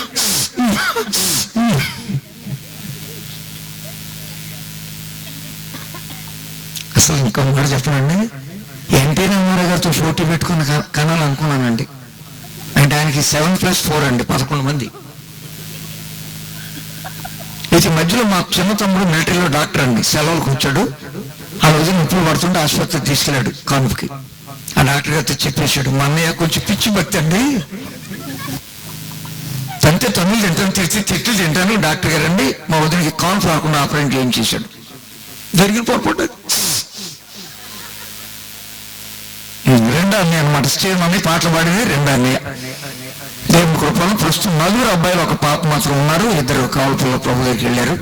అసలు ఇంకా కూడా చెప్పనండి, ఎన్టీ రామారావు గారితో పోటీ పెట్టుకుని కనాలనుకున్నానండి. అంటే ఆయనకి 7+4 అండి, 11 మంది. ఇది మధ్యలో మా చిన్న తమ్ముడు మిలిటరీలో డాక్టర్ అండి, సెలవులకు వచ్చాడు. ఆ రోజు నొప్పులు పడుతుంటే ఆసుపత్రికి తీసుకెళ్ళాడు కాన్పుకి. ఆ డాక్టర్ గారితో చెప్పేశాడు, మా అన్నయ్య కొంచెం పిచ్చి భక్తి అండి, తంతే తమిళ తింటాను, తిట్లు తింటాను. డాక్టర్ గారు అండి మా వదిలికి కాన్పు రాకుండా ఆపరేషన్ చేయించేశాడు. జరిగిన పొరపాటు. రెండో అన్నయ్య అనమాట. స్టేజ్ అన్ని పాటలు పాడింది రెండో అన్నయ్య. దేవుని కృపలో ప్రస్తుతం 4 అబ్బాయిలు, 1 పాప మాత్రం ఉన్నారు. 2 కావలపిల్ల ప్రభు దగ్గరికి వెళ్ళారు.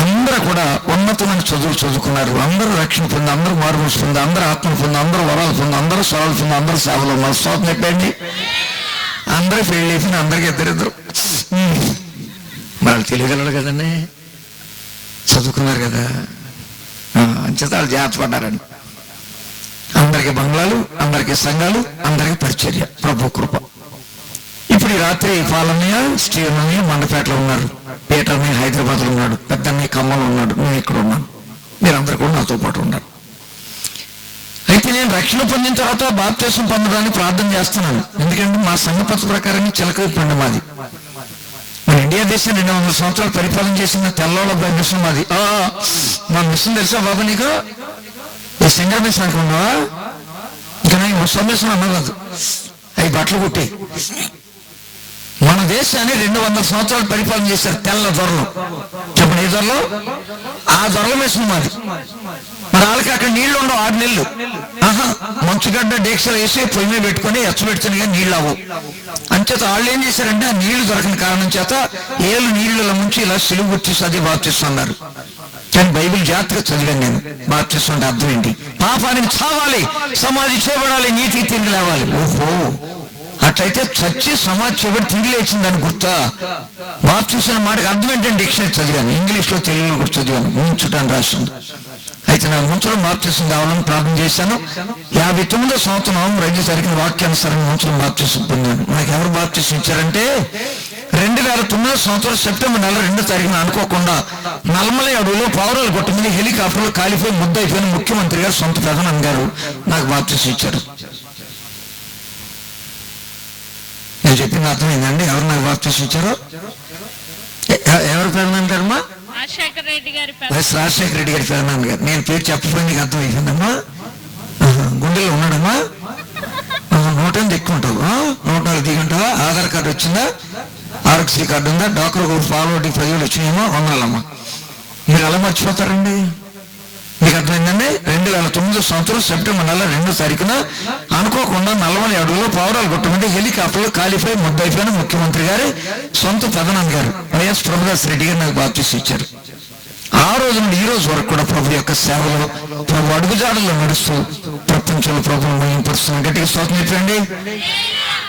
అందరూ కూడా ఉన్నతమైన చదువులు చదువుకున్నారు. అందరూ రక్షణ పొంది, అందరూ మారుమనసు పొంది, అందరూ ఆత్మ పొంది, అందరూ వరాలు పొంది, అందరూ స్వరాలు పొంది, అందరూ సేవలు ఉన్నారు. స్తోత్రం చెప్పండి. అందరూ పెళ్లి అయిపోయిన అందరికీ 2 వాళ్ళు తెలియగలరు కదండి, చదువుకున్నారు కదా, అంచేత వాళ్ళు జాగ్రత్త పడ్డారండి. అందరికీ బంగ్లాలు, అందరికీ సంఘాలు, అందరికీ పరిచర్య. ప్రభు కృప. ఇప్పుడు ఈ రాత్రి పాలన్నయ్య, స్టీవెన్ అన్నయ్య మండపేటలో ఉన్నారు, పీటర్ అన్నయ్య హైదరాబాద్లో ఉన్నాడు, పెద్ద అన్నయ్య ఖమ్మంలో ఉన్నాడు, నేను ఇక్కడ ఉన్నాను. మీరందరూ కూడా నాతో పాటు ఉన్నారు. అయితే నేను రక్షణ పొందిన తర్వాత బాప్తిసం పొందడానికి ప్రార్థన చేస్తున్నాను. ఎందుకంటే మా సంఘ పద్ధతి ప్రకారంగా చిలకవిప్పండి మాది. మన ఇండియా దేశం 200 సంవత్సరాలు పరిపాలన చేసిన తెల్లవాళ్ళ మిషన్ మాది. మా మిషన్ తెలుసా బాబా నీకు? ఈ సింగర్ మిషన్ అనుకున్నావా? ఇంకా సమస్య అన్నది అవి బట్టలు కుట్టి మన దేశాన్ని 200 సంవత్సరాలు పరిపాలన చేశారు తెల్ల దొరలు. చెప్పండి ఏ దొరలు? ఆ దొరల వేసిన మాది. మరి వాళ్ళకి అక్కడ నీళ్లు ఉండవు 6 నెలలు. మంచుగడ్డ డీక్షలు వేసి పొయ్యి మీద పెట్టుకుని ఎచ్చబెడుతుంది కానీ నీళ్ళు అవ్వవు. అంచేత వాళ్ళు ఏం చేశారంటే ఆ నీళ్లు దొరకని కారణం చేత ఏళ్ళు నీళ్ళలో ముంచి ఇలా సిలువు గుర్తి చదివి బాప్తిస్తున్నారు. కానీ బైబిల్ జాగ్రత్తగా చదివాను నేను. బాప్తిస్తం అంటే అర్థం ఏంటి? పాపానికి చావాలి, సమాధి చేయబడాలి, నీతికి తిరిగి లేవాలి. ఓహో, అట్లయితే చచ్చి సమాధి చేయబడి తిరిగి లేచిందని గుర్తా? బాప్తిస్తం మాటకి అర్థం ఏంటంటే డిక్షనరీ చదివాను, ఇంగ్లీష్లో తెలుగులో కూడా చదివాను. ముంచుటాన్ని రాసింది. అయితే నాకు ముంచడం బాప్తిస్తం కావాలని ప్రార్థన చేశాను. 59వ సంవత్సరం నవంబర్ 5వ తారీఖున వాక్యానుసారంగా ముంచడం బాప్తిస్తం పొందాను. నాకు ఎవరు బాప్తిస్తం ఇచ్చారంటే 2009 సంవత్సరం సెప్టెంబర్ నెల 2వ తారీఖున అనుకోకుండా నల్మల అడవిలో పావురాలు కొట్ట మీద హెలికాప్టర్లో కాలిపోయి ముద్దయిపోయిన ముఖ్యమంత్రి గారు సొంత ప్రధాని గారు నాకు బాప్తిస్తం ఇచ్చారు. నేను చెప్పింది అర్థమైందండి? ఎవరు నాకు బాప్తిస్తం ఇచ్చారో? ఎవరు ప్రధాని గారమ్మా? వైఎస్ రాజశేఖర రెడ్డి గారి ప్రధాని గారు. నేను పేరు చెప్పకపోయి నీకు అర్థం అయిపోయిందమ్మా. గుండెలో ఉన్నాడమ్మా. 108 ఎక్కువ ఉంటావు, 104 దిగుంటావా? ఆధార్ కార్డు వచ్చిందా? ఆరోగ్యశ్రీ కార్డు ఉందా? Doctor follow 10,000 వచ్చినాయేమో, వందాలమ్మా. మీరు ఎలా మర్చిపోతారండి? మీకు అర్థమైందండి? 2009 సంవత్సరం సెప్టెంబర్ నెల 2వ తారీఖున అనుకోకుండా నల్లమల అడవిలో పావురాలు కొట్టమంటే హెలికాప్టర్లో కాలిపోయి ముద్దయిపోయిన ముఖ్యమంత్రి గారి సొంత ప్రధాని గారు వైఎస్ ప్రభుదాస్ రెడ్డి గారు నాకు బాప్తిస్తం ఇచ్చారు. ఆ రోజు నుండి ఈ రోజు వరకు కూడా ప్రభు యొక్క సేవలో, ప్రభు అడుగుజాడల్లో నడుస్తూ ప్రపంచంలో ప్రభుత్వం మహిమపరుస్తున్నాను. గట్టిగా స్తోత్రం చెప్పండి.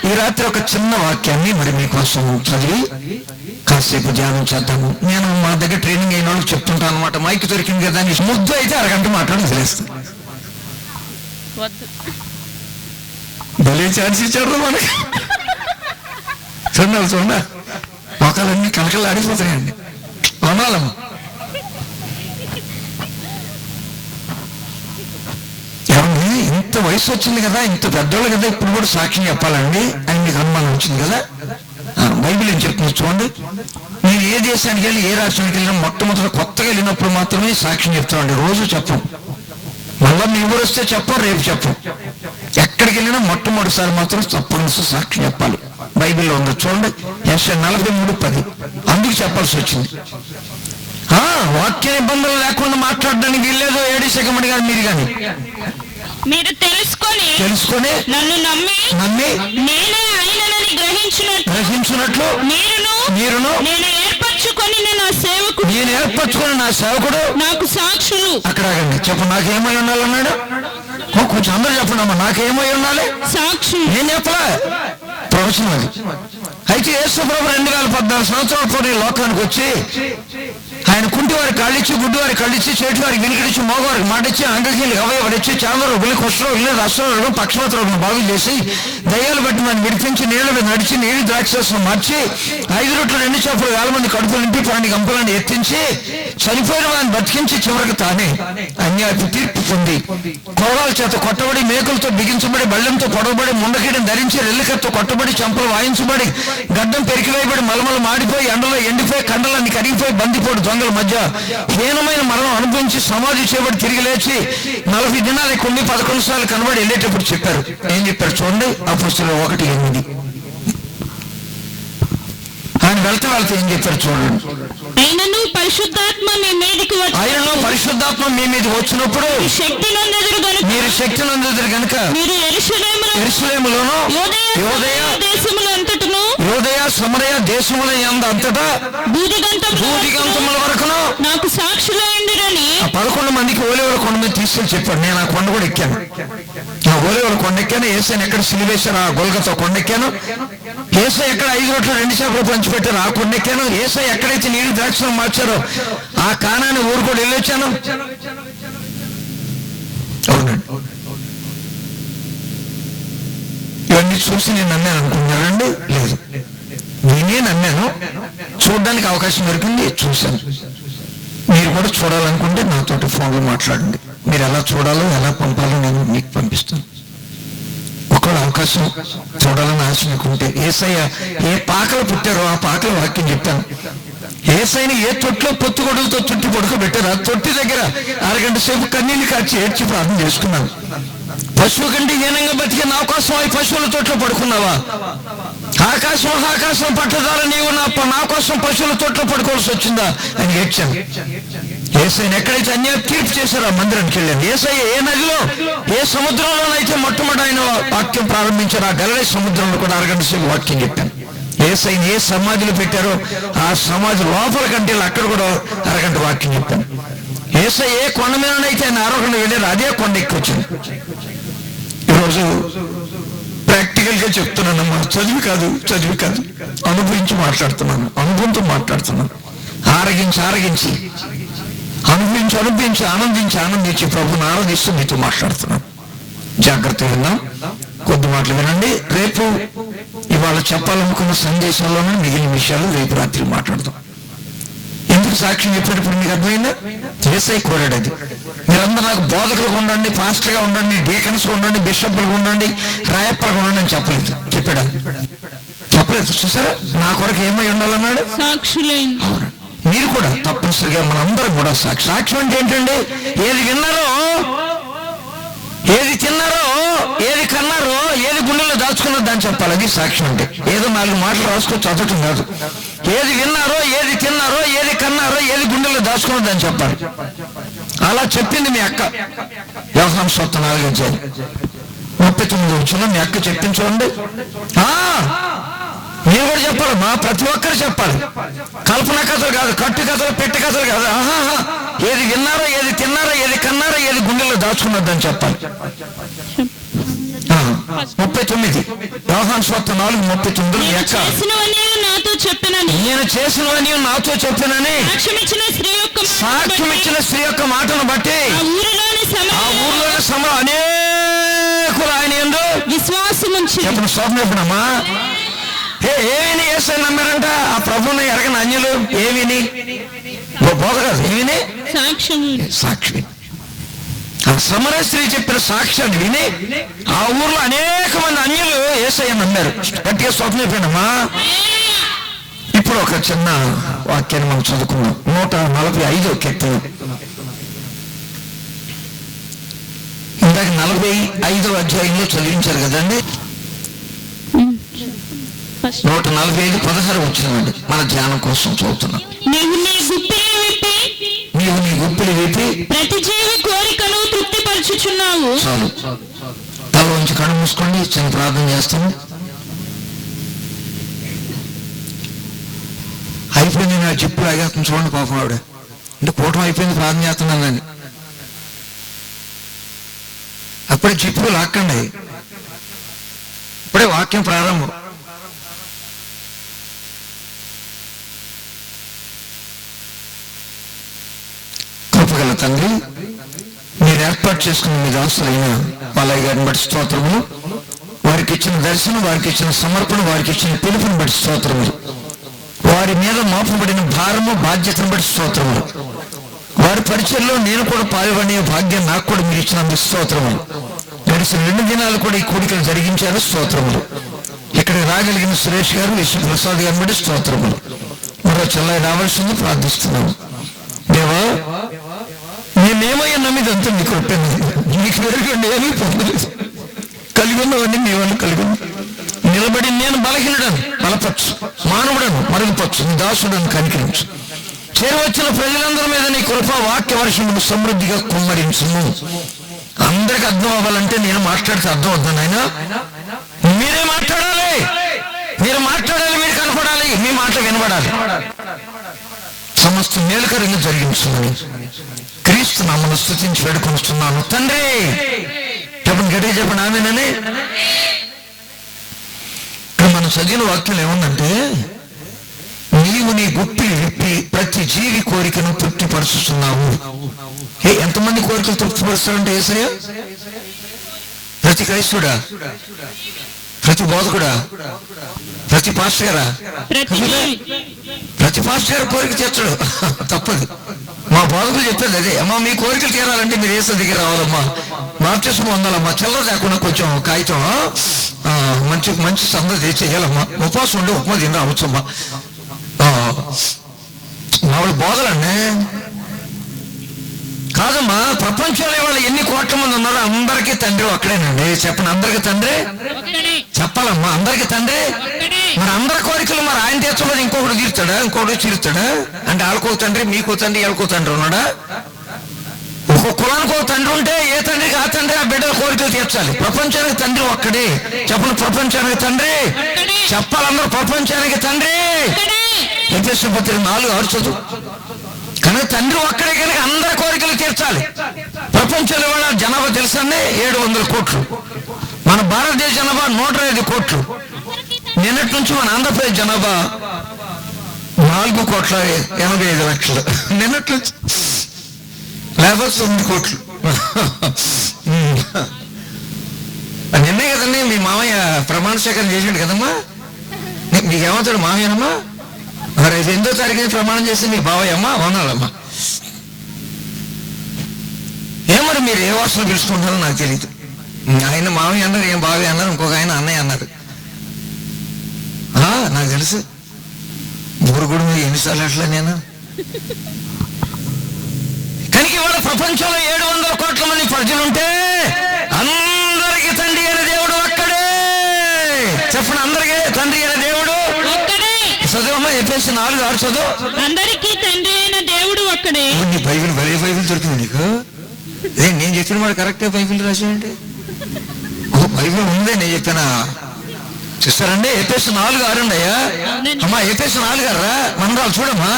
ఈ రాత్రి ఒక చిన్న వాక్యాన్ని మరి మీకోసం చదివి కాసేపు ధ్యానం చేద్దాము. నేను మా దగ్గర ట్రైనింగ్ అయిన వాళ్ళకి చెప్తుంటాను అనమాట. మైక్ దొరికింది కదా అని ముద్దు అయితే అరగంట మాట్లాడి వదిలేస్తాను. భలే ఛాన్స్ ఇచ్చాడు మనకి. చూడాలి మొక్కలన్నీ కలకలు ఆడిపోతాయండి. కొనాలమ్మా. ఏమండి, ఇంత వయసు వచ్చింది కదా, ఇంత పెద్దోళ్ళు కదా, ఇప్పుడు కూడా సాక్ష్యం చెప్పాలండి అని మీకు అనుమానం వచ్చింది కదా? బైబిల్ ఏం చెప్తుంది చూడండి. నేను ఏ దేశానికి వెళ్ళి ఏ రాష్ట్రానికి వెళ్ళినా మొట్టమొదటి కొత్తగా వెళ్ళినప్పుడు మాత్రమే సాక్ష్యం చెప్తామండి. రోజు చెప్పం. మళ్ళా మీ ఊరు వస్తే చెప్పం, రేపు చెప్పం. ఎక్కడికి వెళ్ళినా మొట్టమొదటిసారి మాత్రం తప్పనిసరి సాక్ష్యం చెప్పాలి. బైబిల్లో ఉంది చూడండి, యెషయా 43:10. అందుకు చెప్పాల్సి వచ్చింది. వాక్య నిబంధనలు లేకుండా మాట్లాడడానికి వీల్లేదు. ఏడిశకమణి గారు మీరు కానీ మీరు తెలుసుకొని నన్ను నమ్మి నేనే ఆయనని గ్రహించినట్లు మీరును నేను ఏర్పరచుకొని నా సేవకుడు నాకు సాక్షులు. అక్కడ చెప్పు, నాకేమై ఉండాలన్నాడు? కొంచెం అందరూ చెప్పండి అమ్మా, నాకేమై ఉండాలి? సాక్షి. నేను చెప్పలే, ప్రవచనం అది. అయితే యేసు ప్రభు 2014 సంవత్సరాల పూర్వం లోకానికి వచ్చి ఆయన కుంటివారి కళ్ళిచ్చి, గుడ్డివారి కళ్ళిచ్చి, చేటివారికి వినికిడిచ్చి, మోగవారికి మాటిచ్చి, అంగహీనులకు అవయవడిచ్చి, చామరోగులు, కుష్ఠరోగులు, రసరోగులు, పక్షవాత రోగులను బాగు చేసి, దయ్యాలు బట్టి మనం విడిపించి, నీళ్ళ మీద నడిచి, నీటి ద్రాక్షరసం మార్చి, 5 రొట్టెలు 2 చేపలు 1,000 మంది కడుపులు నింపి, 12 గంపలను ఎత్తించి, చనిపోయిన వారిని బతికించి, చివరికి తానే అన్యాయపు తీర్పు పొంది, కోడాల చేత కొట్టబడి, మేకులతో బిగించబడి, బళ్ళెంతో పొడవబడి, ముండకీడం ధరించి, రెల్లికతో కొట్టబడి, చంపలు వాయించబడి, గడ్డం పెరికివేయబడి, మలమలు మాడిపోయి, ఎండలో ఎండిపోయి, కండలన్నీ కరిగిపోయి, బందిపోటు దొంగల మధ్య హీనమైన మరణం అనుభవించి, సమాధి చేయబడి, తిరిగి లేచి 40 దినాలు కొన్ని 11 సార్లు కనబడి వెళ్ళేటప్పుడు చెప్పారు. ఏం చెప్పారు చూడండి, అపోస్తలుల 1:8. ఆయన వెళ్తే ఏం చెప్పారు చూడండి. ఆయనను పరిశుద్ధాత్మ మీ మీద వచ్చినప్పుడు మీరు శక్తి నొందెదరు గనుక మీరు యెరూషలేములోను యూదయ సమరయ దేశముల యందు అంతటా భూదిగంతముల వరకును నాకు సాక్షులైండిరని 11 మందికి ఓలేవల కొండ మీద తీసుకెళ్ళి చెప్పాడు. నేను ఆ కొండ కూడా ఎక్కాను. ఆ ఓలేవల కొండ ఎక్కాను. యేసయ్యను ఎక్కడ సిలువేశారు? ఆ గొల్గొతా కొండ ఎక్కాను. యేసయ్య ఎక్కడ 5 రొట్టెలు 2 చేపలు పంచిపెట్టారు? ఆ కొండ ఎక్కాను. యేసయ్య ఎక్కడైతే నీళ్ళు ద్రాక్షను మార్చారో ఆ కానాని ఊరు కూడా వెళ్ళొచ్చాను. అవునండి, ఇవన్నీ చూసి నేను నమ్మాను అనుకున్నానండి? లేదు, నేనే నమ్మాను. చూడడానికి అవకాశం దొరికింది, చూశాను. మీరు కూడా చూడాలనుకుంటే నాతోటి ఫోన్లో మాట్లాడండి. మీరు ఎలా చూడాలో ఎలా పంపాలో నేను మీకు పంపిస్తాను. ఒకవేళ అవకాశం చూడాలని ఆశ మీకుంటే, యేసయ్య ఏ పాకలు పుట్టారో ఆ పాకల వాక్యం చెప్పాను. యేసయ్యని ఏ తొట్లో పొత్తు గొడుగుతో చుట్టి పడుకోబెట్టారు. ఆ తొట్టి దగ్గర అరగంట సేపు కన్నీళ్ళు కార్చి ఏడ్చి ప్రార్థన చేసుకున్నాను. పశువు కంటే హీనంగా బతికే నా కోసం ఈ పశువుల తోటలో పడుకున్నావా? ఆకాశం పట్టదాల నీవు నా కోసం పశువుల తోటలో పడుకోవాల్సి వచ్చిందా అని ఏడ్చాను. యేసయ్యని ఎక్కడైతే అన్యాయం తీర్పు చేశారో ఆ మందిరానికి వెళ్ళాను. యేసయ్య ఏ నదిలో ఏ సముద్రంలోనైతే మొట్టమొదటి ఆయన వాక్యం ప్రారంభించారు, ఆ గలిలయ సముద్రంలో కూడా అరగంట సేపు వాక్యం చెప్పాను. యేసయ్యని ఏ సమాధిలో పెట్టారో ఆ సమాధి లోపల కంటే అక్కడ కూడా అరగంట వాక్యం చెప్పాను. యేసయ్య ఏ కొండ మీదనైతే ఆయన ఆరోహణ వెళ్ళారు అదే కొండ ఎక్కి వచ్చింది. ఈరోజు ప్రాక్టికల్ గా చెప్తున్నానమ్మా, చదివి కాదు అనుభవించి మాట్లాడుతున్నాను, అనుభవంతో మాట్లాడుతున్నాను. ఆరగించి అనుభవించి ఆనందించి ప్రభుని ఆరాధిస్తూ మీతో మాట్లాడుతున్నాను. జాగ్రత్తగా విన్నాం, కొద్ది మాటలు వినండి. రేపు ఇవాళ చెప్పాలనుకున్న సందేశంలోనే మిగిలిన విషయాలు రేపు రాత్రి మాట్లాడదాం. ఎందుకు సాక్ష్యం చెప్పేటప్పుడు మీకు అర్థమైందా? యేసయ్య కోరాడు అది. మీరందరూ నాకు బోధకులుగా ఉండండి, పాస్టర్గా ఉండండి, డీకన్స్గా ఉండండి, బిషప్లుగా ఉండండి, రాయప్పలుగా ఉండండి అని చెప్పలేదు. చూసారా, నా కొరకు ఏమై ఉండాలన్నాడు? సాక్షులైన. మీరు కూడా తప్పనిసరిగా మనందరం కూడా సాక్ష్యం అంటే ఏంటండి? ఏది విన్నారో, ఏది తిన్నారో, ఏది కన్నారో, ఏది గుండెల్లో దాచుకున్నారో దాన్ని చెప్పాలి. అది సాక్ష్యం అంటే. ఏదో 4 మాటలు రాసుకొని చదవటం కాదు. ఏది విన్నారో, ఏది తిన్నారో, ఏది కన్నారో, ఏది గుండెల్లో దాచుకున్నారో దాన్ని చెప్పాలి. అలా చెప్పింది మీ అక్క. యోహాను సువార్త 4:39 మీ అక్క చెప్పింది చూడండి. మీరు కూడా చెప్పాలి, మా ప్రతి ఒక్కరు చెప్పాలి. కల్పన కథలు కాదు, కట్టు కథలు, పెట్టి కథలు కాదు. ఏది విన్నారో, ఏది తిన్నారో, ఏది కన్నారో, ఏది గుండెల్లో దాచుకున్నదని చెప్పాలి. 39 యోహాను సువార్త 4:39 మీ అక్క. నేను చేసినవని నాతో చెప్పినని సాక్ష్యం ఇచ్చిన స్త్రీ యొక్క మాటను బట్టి ఆ ఊరిలోని సమయం అనేకులు ఆయన యందు విశ్వాసం ఉంచి చెప్పిన శోభనమ్మా. ఏమిని యేసయ్యని నమ్మారంట? ఆ ప్రభువుని ఎరగని అన్యులు ఏమిని బోధ కాదు, ఏమిని సాక్షి. ఆ సమరయ స్త్రీ చెప్పిన సాక్ష్యాన్ని విని ఆ ఊర్లో అనేక మంది అన్యులు యేసయ్యని నమ్మారు. గట్టిగా స్వప్నం అయిపోయినమ్మా. ఇప్పుడు ఒక చిన్న వాక్యాన్ని మనం చదువుకున్నాం. 145 కీర్తన. ఇందాక 45వ అధ్యాయంలో చదివించారు కదండి. 145 16 వచ్చినామండి. మన ధ్యానం కోసం చదువుతున్నాం. నీవు నీ గుప్పిలి విప్పి ప్రతి జీవి కోరికను తృప్తిపరచుచున్నావు. చాలు, తల ఉంచి కళ్ళు మూసుకోండి, చిన్న ప్రార్థన చేస్తాము. అయిపోయింది, నా చెప్పులు ఆగేస్తుంది చూడండి. పాపం ఆవిడ అంటే కూటం అయిపోయింది, ప్రార్థన చేస్తున్నానని అప్పుడే చెప్పులు లాక్కండి. ఇప్పుడే వాక్యం ప్రారంభం. కృపగల తండ్రి, మీరు ఏర్పాటు చేసుకున్న మీ దాసులైన బాలయ్య గారిని బట్టి స్తోత్రములు. వారికి ఇచ్చిన దర్శనం, వారికి ఇచ్చిన సమర్పణ, వారికి ఇచ్చిన పిలుపుని బట్టి స్తోత్రములు. వారి మీద మోపబడిన భారము, బాధ్యతను బట్టి స్తోత్రములు. వారి పరిచయంలో నేను కూడా పాల్గొనే భాగ్యం నాకు కూడా మీరు ఇచ్చిన స్తోత్రములు. గడిచిన 2 దినాలు కూడా ఈ కోరికలు జరిగించారు. స్తోత్రములు. ఇక్కడికి రాగలిగిన సురేష్ గారు, విశ్వప్రసాద్ గారిని బట్టి స్తోత్రములు. మరో చెల్లాయి రావాల్సింది ప్రార్థిస్తున్నాము. దేవా, మేమేమయ్యా నమ్మిదంతా మీకు ఒప్పింది. మీకు వెలుగండి ఏమీ పొందలేదు. కలిగి ఉన్నవన్నీ మీ వాళ్ళు కలిగి ఉంది. నిలబడి నేను బలహీనుడను బలపరచు, మానవుడను మరుగుపరచు, దాసుడను కనికరించు. చేరవచ్చిన ప్రజలందరి మీద నీ కృప వాక్య వర్షమును సమృద్ధిగా కుమ్మరించును. అందరికి అర్థం అవ్వాలంటే నేను మాట్లాడితే అర్థం అవుతుంది. ఆయన మీరే మాట్లాడాలి, మీరు మాట్లాడాలి, మీరు కనపడాలి, మీ మాట వినబడాలి. సమస్త మేలుకరంగా జరిగించున్నాను. క్రీస్తు నామమున స్తుతించి వేడుకొనిస్తున్నాను తండ్రి. చెప్పండి, గట్టిగా చెప్పండి ఆమేనని. ఇక్కడ మనం చదివిన వాక్యం ఏముందంటే, నీవు నీ గుప్పిలి విప్పి ప్రతి జీవి కోరికను తృప్తిపరుచుతున్నావు. ఎంతమంది కోరికలు తృప్తిపరుస్తాడంటే యేసయ్య? ప్రతి క్రైస్తవుడా, ప్రతి బోధకుడా, ప్రతి పాస్టర్ గారా? ప్రతి పాస్టర్ గారు కోరిక తీర్చడు, తప్పదు. మా బోధకులు చెప్పేది అదే. అమ్మా, మీ కోరికలు తీరాలంటే మీరు యేసు దగ్గర రావాలమ్మా, బాప్తిస్మం పొందాలమ్మా, చిల్లర లేకుండా కొంచెం కాగితం మంచి సందడి చేయాలమ్మా, ఉపవాసం ఉండి ఉప్మా తిని రావచ్చమ్మా. ఆవిడ బోధలండి కాదమ్మా. ప్రపంచంలో ఇవాళ ఎన్ని కోట్ల మంది ఉన్నారో అందరికీ తండ్రి ఒక్కడేనండి. చెప్పండి, అందరికీ తండ్రి చెప్పాలమ్మా, అందరికీ తండ్రి. మరి అందరి కోరికలు మరి ఆయన తీర్చమని ఇంకొకటి తీర్చాడా, ఇంకొకటి తీర్చాడా? అంటే వాళ్ళకో తండ్రి, మీకో తండ్రి, వీళ్ళకో తండ్రి ఉన్నాడా? ఒక కులానికి ఒక తండ్రి ఉంటే ఏ తండ్రికి ఆ తండ్రి ఆ బిడ్డల కోరికలు తీర్చాలి. ప్రపంచానికి తండ్రి ఒక్కడే. చెప్పండి, ప్రపంచానికి తండ్రి చెప్పాలందరూ. ప్రపంచానికి తండ్రి ఎఫెసీయుల పత్రిక 4:6 చదువు. కనుక తండ్రి ఒక్కడే కనుక అందరి కోరికలు తీర్చాలి. ప్రపంచంలో వాళ్ళ జనాభా తెలుసండి 700 కోట్లు. మన భారతదేశ జనాభా 105 కోట్లు. నిన్నటి నుంచి మన ఆంధ్రప్రదేశ్ జనాభా 4,85,00,000. నిన్నటి నుంచి లేబర్ 9 కోట్లు. నిన్నే కదండి మీ మామయ్య ప్రమాణ స్వీకారం చేసాడు కదమ్మా. మీకేమవుతాడు మామయ్యనమ్మా? మరి 8వ తారీఖుని ప్రమాణం చేసి మీ బావయ్య అమ్మా వందాలమ్మా. ఏమరి మీరు ఏ వర్షంలో పిలుచుకుంటారో నాకు తెలియదు. ఆయన మామయ్య అన్నారు, ఏం బావయ్య అన్నారు, ఇంకొక ఆయన అన్నయ్య అన్నారు. నాకు తెలుసు. ఊరు కూడా మీరు ఎన్నిసార్లు అట్లా నేను. కనుక ఇవాళ ప్రపంచంలో 700 కోట్ల మంది ప్రజలుంటే అందరికీ తండ్రి అయిన దేవుడు ఒక్కడే. చెప్పండి, అందరికీ తండ్రి అయిన దేవుడు ఒక్కడే. చదువమ్మా, ఎఫెసీయుల 4:6 చదువు. అందరికీ తండ్రి అయిన దేవుడు ఒక్కడే. నీ బైబిల్ భలే బైబిల్ దొరికింది నీకు. నేను చెప్పిన వాడు కరెక్టే బైబిల్ రాశాడంటే. బైబిల్ ఉందే నేను చెప్పినా. చూస్తారండి, ఎఫెసీయుల 4:6 అండి అయ్యా. అమ్మా, ఎఫెసీయుల 4:6 మందరాలు చూడమ్మా.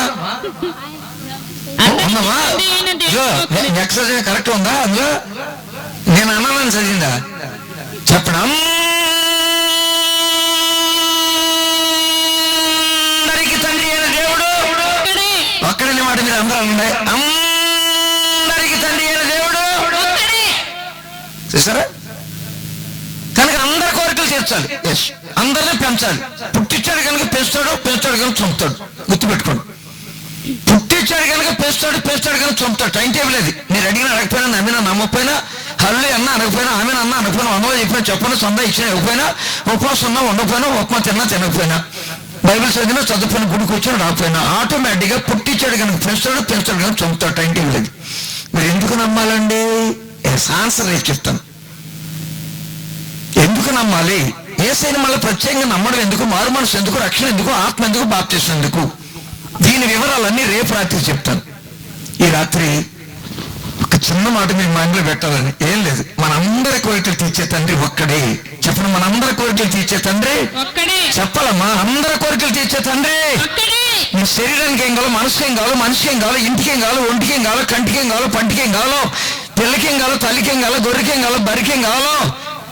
ఉందమ్మా, నెక్స్ట్ చదివిన కరెక్ట్ ఉందా అందులో? నేను అన్నానని చదివిందా? చెప్పండి, అందరికి తండ్రి అయిన దేవుడు ఒక్కడని మాట మీరు అందరూ అనండి. అందరికి తండ్రి అయిన దేవుడు చూసారా? కనుక అందరి కోరికలు తీర్చాలి. అందరినీ పెంచాలి. పుట్టించాడు కనుక పెంచుతాడు, పెంచాడు కనుక చంపుతాడు. గుర్తుపెట్టుకోండి. పుట్టించాడు కనుక పెంచుతాడు, పెంచుతాడు కనుక చంపుతాడు. టైం టేబుల్ అది. మీరు అడిగిన అడగపోయినా, నమ్మినా నమ్మకపోయినా, హల్లు అన్న అనకపోయినా, ఆమె అన్న అనకపోయినా, వందలో చెప్పినా చెప్పినా, సొంత ఇచ్చినా ఇవ్వకపోయినా, ఉపవాసం ఉన్నా ఉండకపోయినా, ఉప్మా తిన్నా తినకపోయినా, బైబిల్ చదివినా చదువుకుని గుడికి వచ్చినా రాకపోయినా, ఆటోమేటిక్గా పుట్టించాడు కనుక పెంచుతాడు, పెంచుతాడు కనుక చంపుతాడు. టైం టేబుల్ అది. మీరు ఎందుకు నమ్మాలండి? ఆన్సర్ నేను చెప్తాను. ఎందుకు నమ్మాలి? యేసయ్యను మళ్ళీ ప్రత్యేకంగా నమ్మడం ఎందుకు? మారు మనసు ఎందుకు? రక్షణ ఎందుకు? ఆత్మ ఎందుకు? బాప్తిసం ఎందుకు? దీని వివరాలన్నీ రేపు రాత్రి చెప్తాను. ఈ రాత్రి ఒక చిన్న మాట మీ మైండ్లో పెట్టాలని ఏం లేదు. మనందరి కోరికలు తీర్చే తండ్రి ఒక్కడే. చెప్పండి, మనందరి కోరికలు తీర్చే తండ్రి చెప్పాలమ్మా. అందరి కోరికలు తీర్చే తండ్రి. నీ శరీరానికి ఏం కావాలో, మనసుకి ఏం కావాలో, మనిషికి ఏం కావాలో, ఇంటికి ఏం కావాలో, ఒంటికి ఏం కావాలో, కంటికి ఏం కావాలో, పంటికి ఏం కావాలో, పిల్లకేం కావాలో, తల్లికేం కావాలో, గొర్రెకేం కావాలో, బరికేం కావాలో,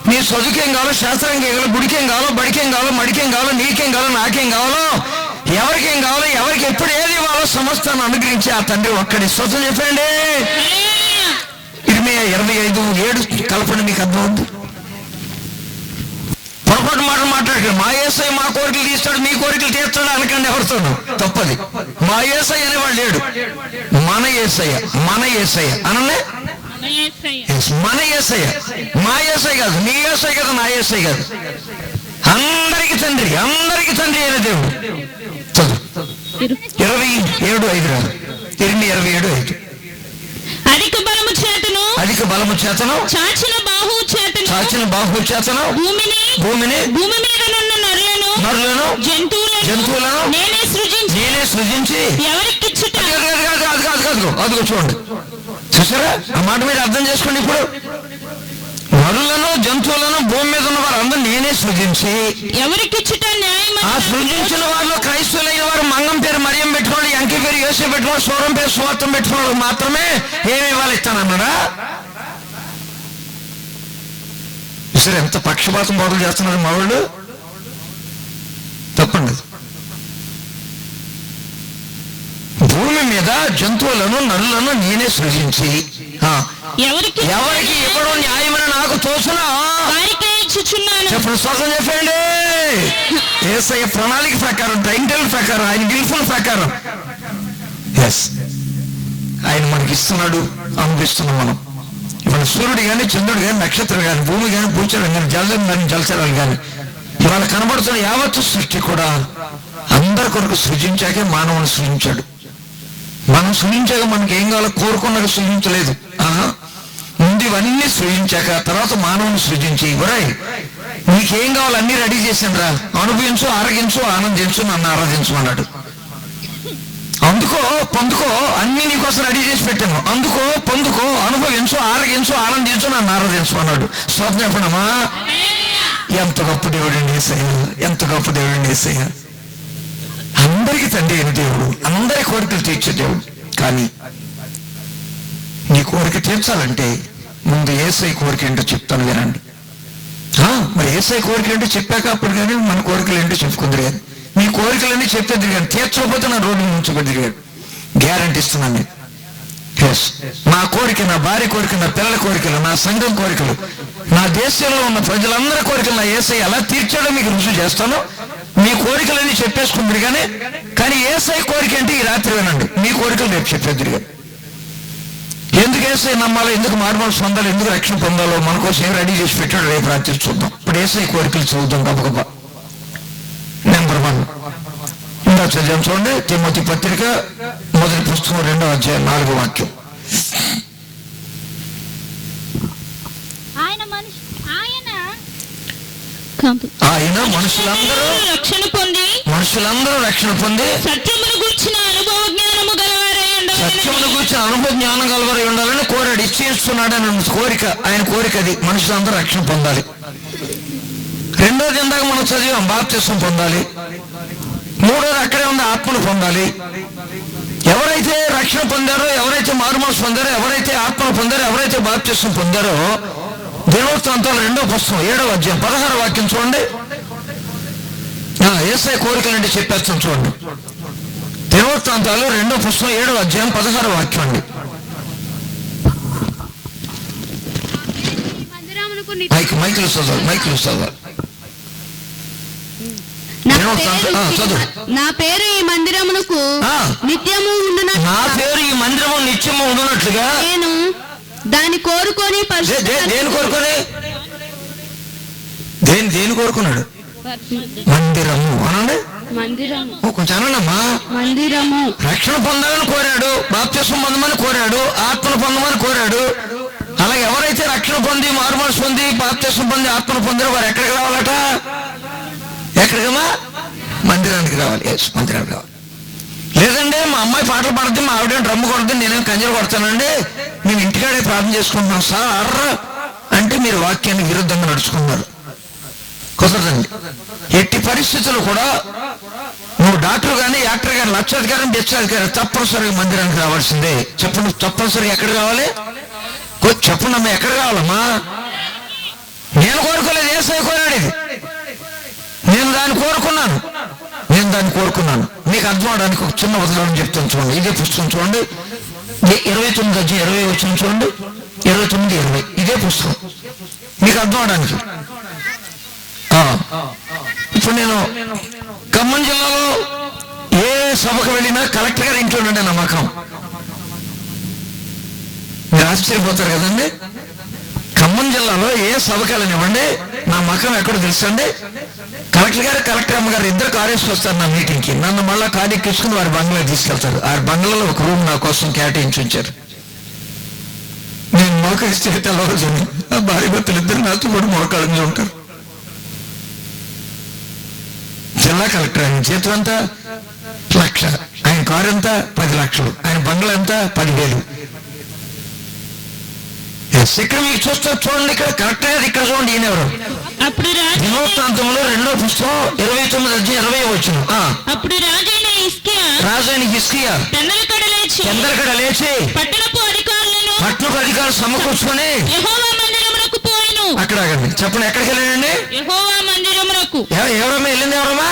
నీ చదువుకేం కావాలో, శాస్త్రానికి ఏం కావాలో, గుడికేం కావాలో, బడికేం కావాలో, మడికేం కావాలో, నీకేం కావాలో, నాకేం కావాలో, ఎవరికేం కావాలో, ఎవరికి ఎప్పుడు ఏది ఇవ్వాలో సమస్తాన్ని అనుగ్రహించి ఆ తండ్రి ఒక్కడి. స్తోత్రం చెప్పండి. 25:7 కలపండి, మీకు అర్థమవుతుంది. పొరపాటు మాటలు మాట్లాడారు. మా యేసయ్య మా కోరికలు తీస్తాడు, మీ కోరికలు తీర్చాడు అనకండి. ఎవరితోనూ తప్పది. మా యేసయ్య అనేవాడు లేడు. మన యేసయ్య, మన యేసయ్య అనండి. మన యేసయ్య, మా యేసయ్య కాదు, నీ యేసయ్య కాదు, నా యేసయ్య కాదు. అందరికి తండ్రి, అందరికి తండ్రి అయిన దేవుడు. చదువు 27:5 రాదు. 27:5. అధిక బలము చేతను, అధిక బలము చేతను, చాచిన బాహు చేతను, చాచిన బాహు చేతను, భూమిని భూమి మీద నున్న నరులను, జంతువులను నేనే సృజించి ఎవరికిచ్చుట. అదిగో చూడండి, చూసారా? ఆ మాట మీరు అర్థం చేసుకోండి. ఇప్పుడు నరులను, జంతువులను, భూమి మీద ఉన్న వారు అందరూ నేనే సృజించి ఎవరికిచ్చుట న్యాయం. ఆ సృజించిన వారిలో క్రైస్తవులైన వారు మంగం పేరు మరియం పెట్టుకోవాలి, అంకి పేరు యోసేపు పెట్టుకోవాలి, సూరం పేరు సువార్తం పెట్టుకోవాలి మాత్రమే ఏమి ఇవ్వాలి ఇస్తానన్నాడా? సరే, ఎంత పక్షపాతం బోధలు చేస్తున్నారు మా వాళ్ళు. తప్పండి. భూమి మీద జంతువులను, నరులను నేనే సృజించి ఎవరికి ఇవ్వడం న్యాయమని నాకు తోచునా చెప్పండి. స్తోత్రం చెప్పండి. యేసయ్య ప్రణాళిక ప్రకారం, టైం టేబుల్ ప్రకారం, ఆయన విల్ఫుల్ ప్రకారం ఆయన మనకి ఇస్తున్నాడు, అనుభవిస్తున్నాం మనం. ఇవాళ సూర్యుడు కానీ, చంద్రుడు కానీ, నక్షత్రం కానీ, భూమి కానీ, భూచరం కానీ, జలం కానీ, జలచరాలు కానీ, ఇవాళ కనబడుతున్న యావత్తు సృష్టి కూడా అందరి కొరకు సృజించాకే మానవుని సృజించాడు. మనం సృజించాక మనకి ఏం కావాలో కోరుకున్నది సృజించలేదు. ముందు ఇవన్నీ సృజించాక తర్వాత మానవుని సృజించి ఇవరై నీకేం కావాలో అన్ని రెడీ చేశాను రా, అనుభవించు, ఆరగించు, ఆనందించు, నన్ను ఆరాధించు అన్నాడు. అందుకో పొందుకో, అన్ని నీకోసం రెడీ చేసి పెట్టాను, అందుకో పొందుకో, అనుభవించు, ఆరగించు, ఆనందించు, నన్ను ఆరాధించు అన్నాడు. స్వప్న చెప్పడమా, ఎంత గొప్ప దేవుడండి యేసయ్య, ఎంత గొప్ప దేవుడండి యేసయ్య. అందరికీ తండ్రి అయిన దేవుడు, అందరి కోరికలు తీర్చే దేవుడు. కానీ నీ కోరిక తీర్చాలంటే ముందు యేసయ్య కోరిక ఏంటో చెప్తాను వినండి. మరి యేసయ్య కోరిక ఏంటో చెప్పాక అప్పుడు కానీ మన కోరికలు ఏంటో చెప్పుకుందరు కానీ మీ కోరికలన్నీ చెప్పే తిరిగాను, తీర్చకపోతే నా రోడ్డు నుంచి తిరిగాడు. గ్యారంటీ ఇస్తున్నాను నేను. నా కోరిక, నా భార్య కోరిక, నా పిల్లల కోరికలు, నా సంఘం కోరికలు, నా దేశంలో ఉన్న ప్రజలందరి కోరికలు నా యేసయ్య ఎలా తీర్చాడో మీకు రుజువు చేస్తాను. మీ కోరికలన్నీ చెప్పేసుకుందరు కానీ యేసయ్య కోరిక ఏంటి ఈ రాత్రి వినండి. మీ కోరికలు రేపు చెప్పేద్దరు కానీ ఎందుకు యేసయ్య నమ్మాలో, ఎందుకు మారుమనసు పొందాలో, ఎందుకు రక్షణ పొందాలో మన కోసం ఏం రెడీ చేసి పెట్టాడు రేపు రాత్రి చూద్దాం. ఇప్పుడు యేసయ్య కోరికలు చదువుతాం గబగబా. నెంబర్ 1 ఇందా చదివాం చూడండి, తిమోతి పత్రిక మొదటి పుస్తకం 2వ అధ్యాయం 4వ వాక్యం. ఆయన మనుషులందరూ రక్షణ పొంది సత్యమును గూర్చిన అనుభవ జ్ఞానం గలవారై ఉండాలని కోరాడు. ఇచ్చేస్తున్నాడు అని కోరిక, ఆయన కోరిక అది. మనుషులందరూ రక్షణ పొందాలి. రెండోది ఇందాక మనం చదివాం, బాప్తిస్మం పొందాలి. మూడోది అక్కడే ఉంది, ఆత్మను పొందాలి. ఎవరైతే రక్షణ పొందారో, ఎవరైతే మారుమనసు పొందారో, ఎవరైతే ఆత్మను పొందారో, ఎవరైతే బాప్తిస్మం పొందారో, దినవృత్తాంతాలు 2వ పుస్తకం 7వ అధ్యాయం 16వ వాక్యం చూడండి. యేసయ్య కోరికలంటే చెప్పేస్తాం చూడండి. దినవృత్తాంతాలు 2వ పుస్తకం 7వ అధ్యాయం 16వ వాక్యం అండి. మైకులు చదవాలి. నా పేరు ఈ మందిరమునకు నిత్యము ఉండునట్లుగా నేను దాన్ని కోరుకొని దేని కోరుకున్నాడు? మందిరము అనండి. కొంచెం అనండమ్మా. మందిరము రక్షణ పొందాలని కోరాడు, బాప్తిస్మం పొందమని కోరాడు, ఆత్మను పొందమని కోరాడు. అలాగే ఎవరైతే రక్షణ పొంది, మారుమనసు పొంది, బాప్తిస్మం పొంది, ఆత్మను పొందారో వారు ఎక్కడికి రావాలట? ఎక్కడికమ్మా? మందిరానికి రావాలి. మందిరానికి రావాలి. లేదండి మా అమ్మాయి పాటలు పాడుతుంది, మా ఆవిడ డ్రమ్ము కొడుతుంది, నేనేం కంజలు కొడతానండి, నేను ఇంటికాడే ప్రార్థన చేసుకుంటున్నాను సార్ అంటే మీరు వాక్యానికి విరుద్ధంగా నడుచుకున్నారు. కుదరదండి. ఎట్టి పరిస్థితులు కూడా నువ్వు డాక్టర్ కానీ, యాక్టర్ కానీ, లక్షాధికారం, బెచ్చాధికారం తప్పనిసరిగా మందిరానికి రావాల్సిందే. చెప్పండి, తప్పనిసరిగా ఎక్కడ కావాలి? చెప్పండి అమ్మా, ఎక్కడ కావాలమ్మా? నేను కోరుకోలేదు, యేసయ్య కోరాడు. ఇది నేను దాన్ని కోరుకున్నాను. మీకు అర్థం అవడానికి ఒక చిన్న ఉదాహరణ చెప్తాను చూడండి. ఇదే పుస్తకం చూడండి, 29 అధ్యాయం 20 వచ్చిన చూడండి, 29-20 ఇదే పుస్తకం మీకు అర్థం అవడానికి. ఇప్పుడు నేను ఖమ్మం జిల్లాలో ఏ సభకు వెళ్ళినా కలెక్టర్ గారు ఇంట్లో ఉండే నా మకం. మీరు ఆశ్చర్యపోతారు కదండి. ఖమ్మం జిల్లాలో ఏ సభకు వెళ్ళనివ్వండి, నా మకం ఎక్కడో తెలుసండి. కలెక్టర్ గారు, కలెక్టర్ అమ్మగారు ఇద్దరు కారేసి వస్తారు నా మీటింగ్కి. నన్ను మళ్ళా కారు ఎక్కించుకుని వారి బంగ్లా తీసుకెళ్తారు. ఆ బంగ్లాలో ఒక రూమ్ నా కోసం కేటాయించి ఉంచారు. నేను మోకరిస్తే తెల్లవారుజాము నా భార్య భర్తలు ఇద్దరు నాతో కూడా మోకాళ్ళ మీద ఉంటారు. జిల్లా కలెక్టర్, ఆయన జీతం ఎంత? 1,00,000. ఆయన కారు ఎంత? 10 లక్షలు. ఆయన బంగ్లా ఎంత? 10,000. ఇక్కడ మీకు చూస్తారు చూడండి, ఇక్కడ కలెక్టర్ గారు, ఇక్కడ చూడండి ఈయన ఎవరు? దినవృత్తాంతంలో 2వ పుస్తకం 29 అధ్యాయం 20 వచ్చిన. అప్పుడు రాజైన హిజ్కియా చందరకడ లేచి పట్టణపు అధికారులు సమకూర్చుకొని అక్కడ ఆగండి. చెప్పండి, ఎక్కడికి వెళ్ళాడండి? ఎవరమ్మా వెళ్ళింది? ఎవరమ్మా?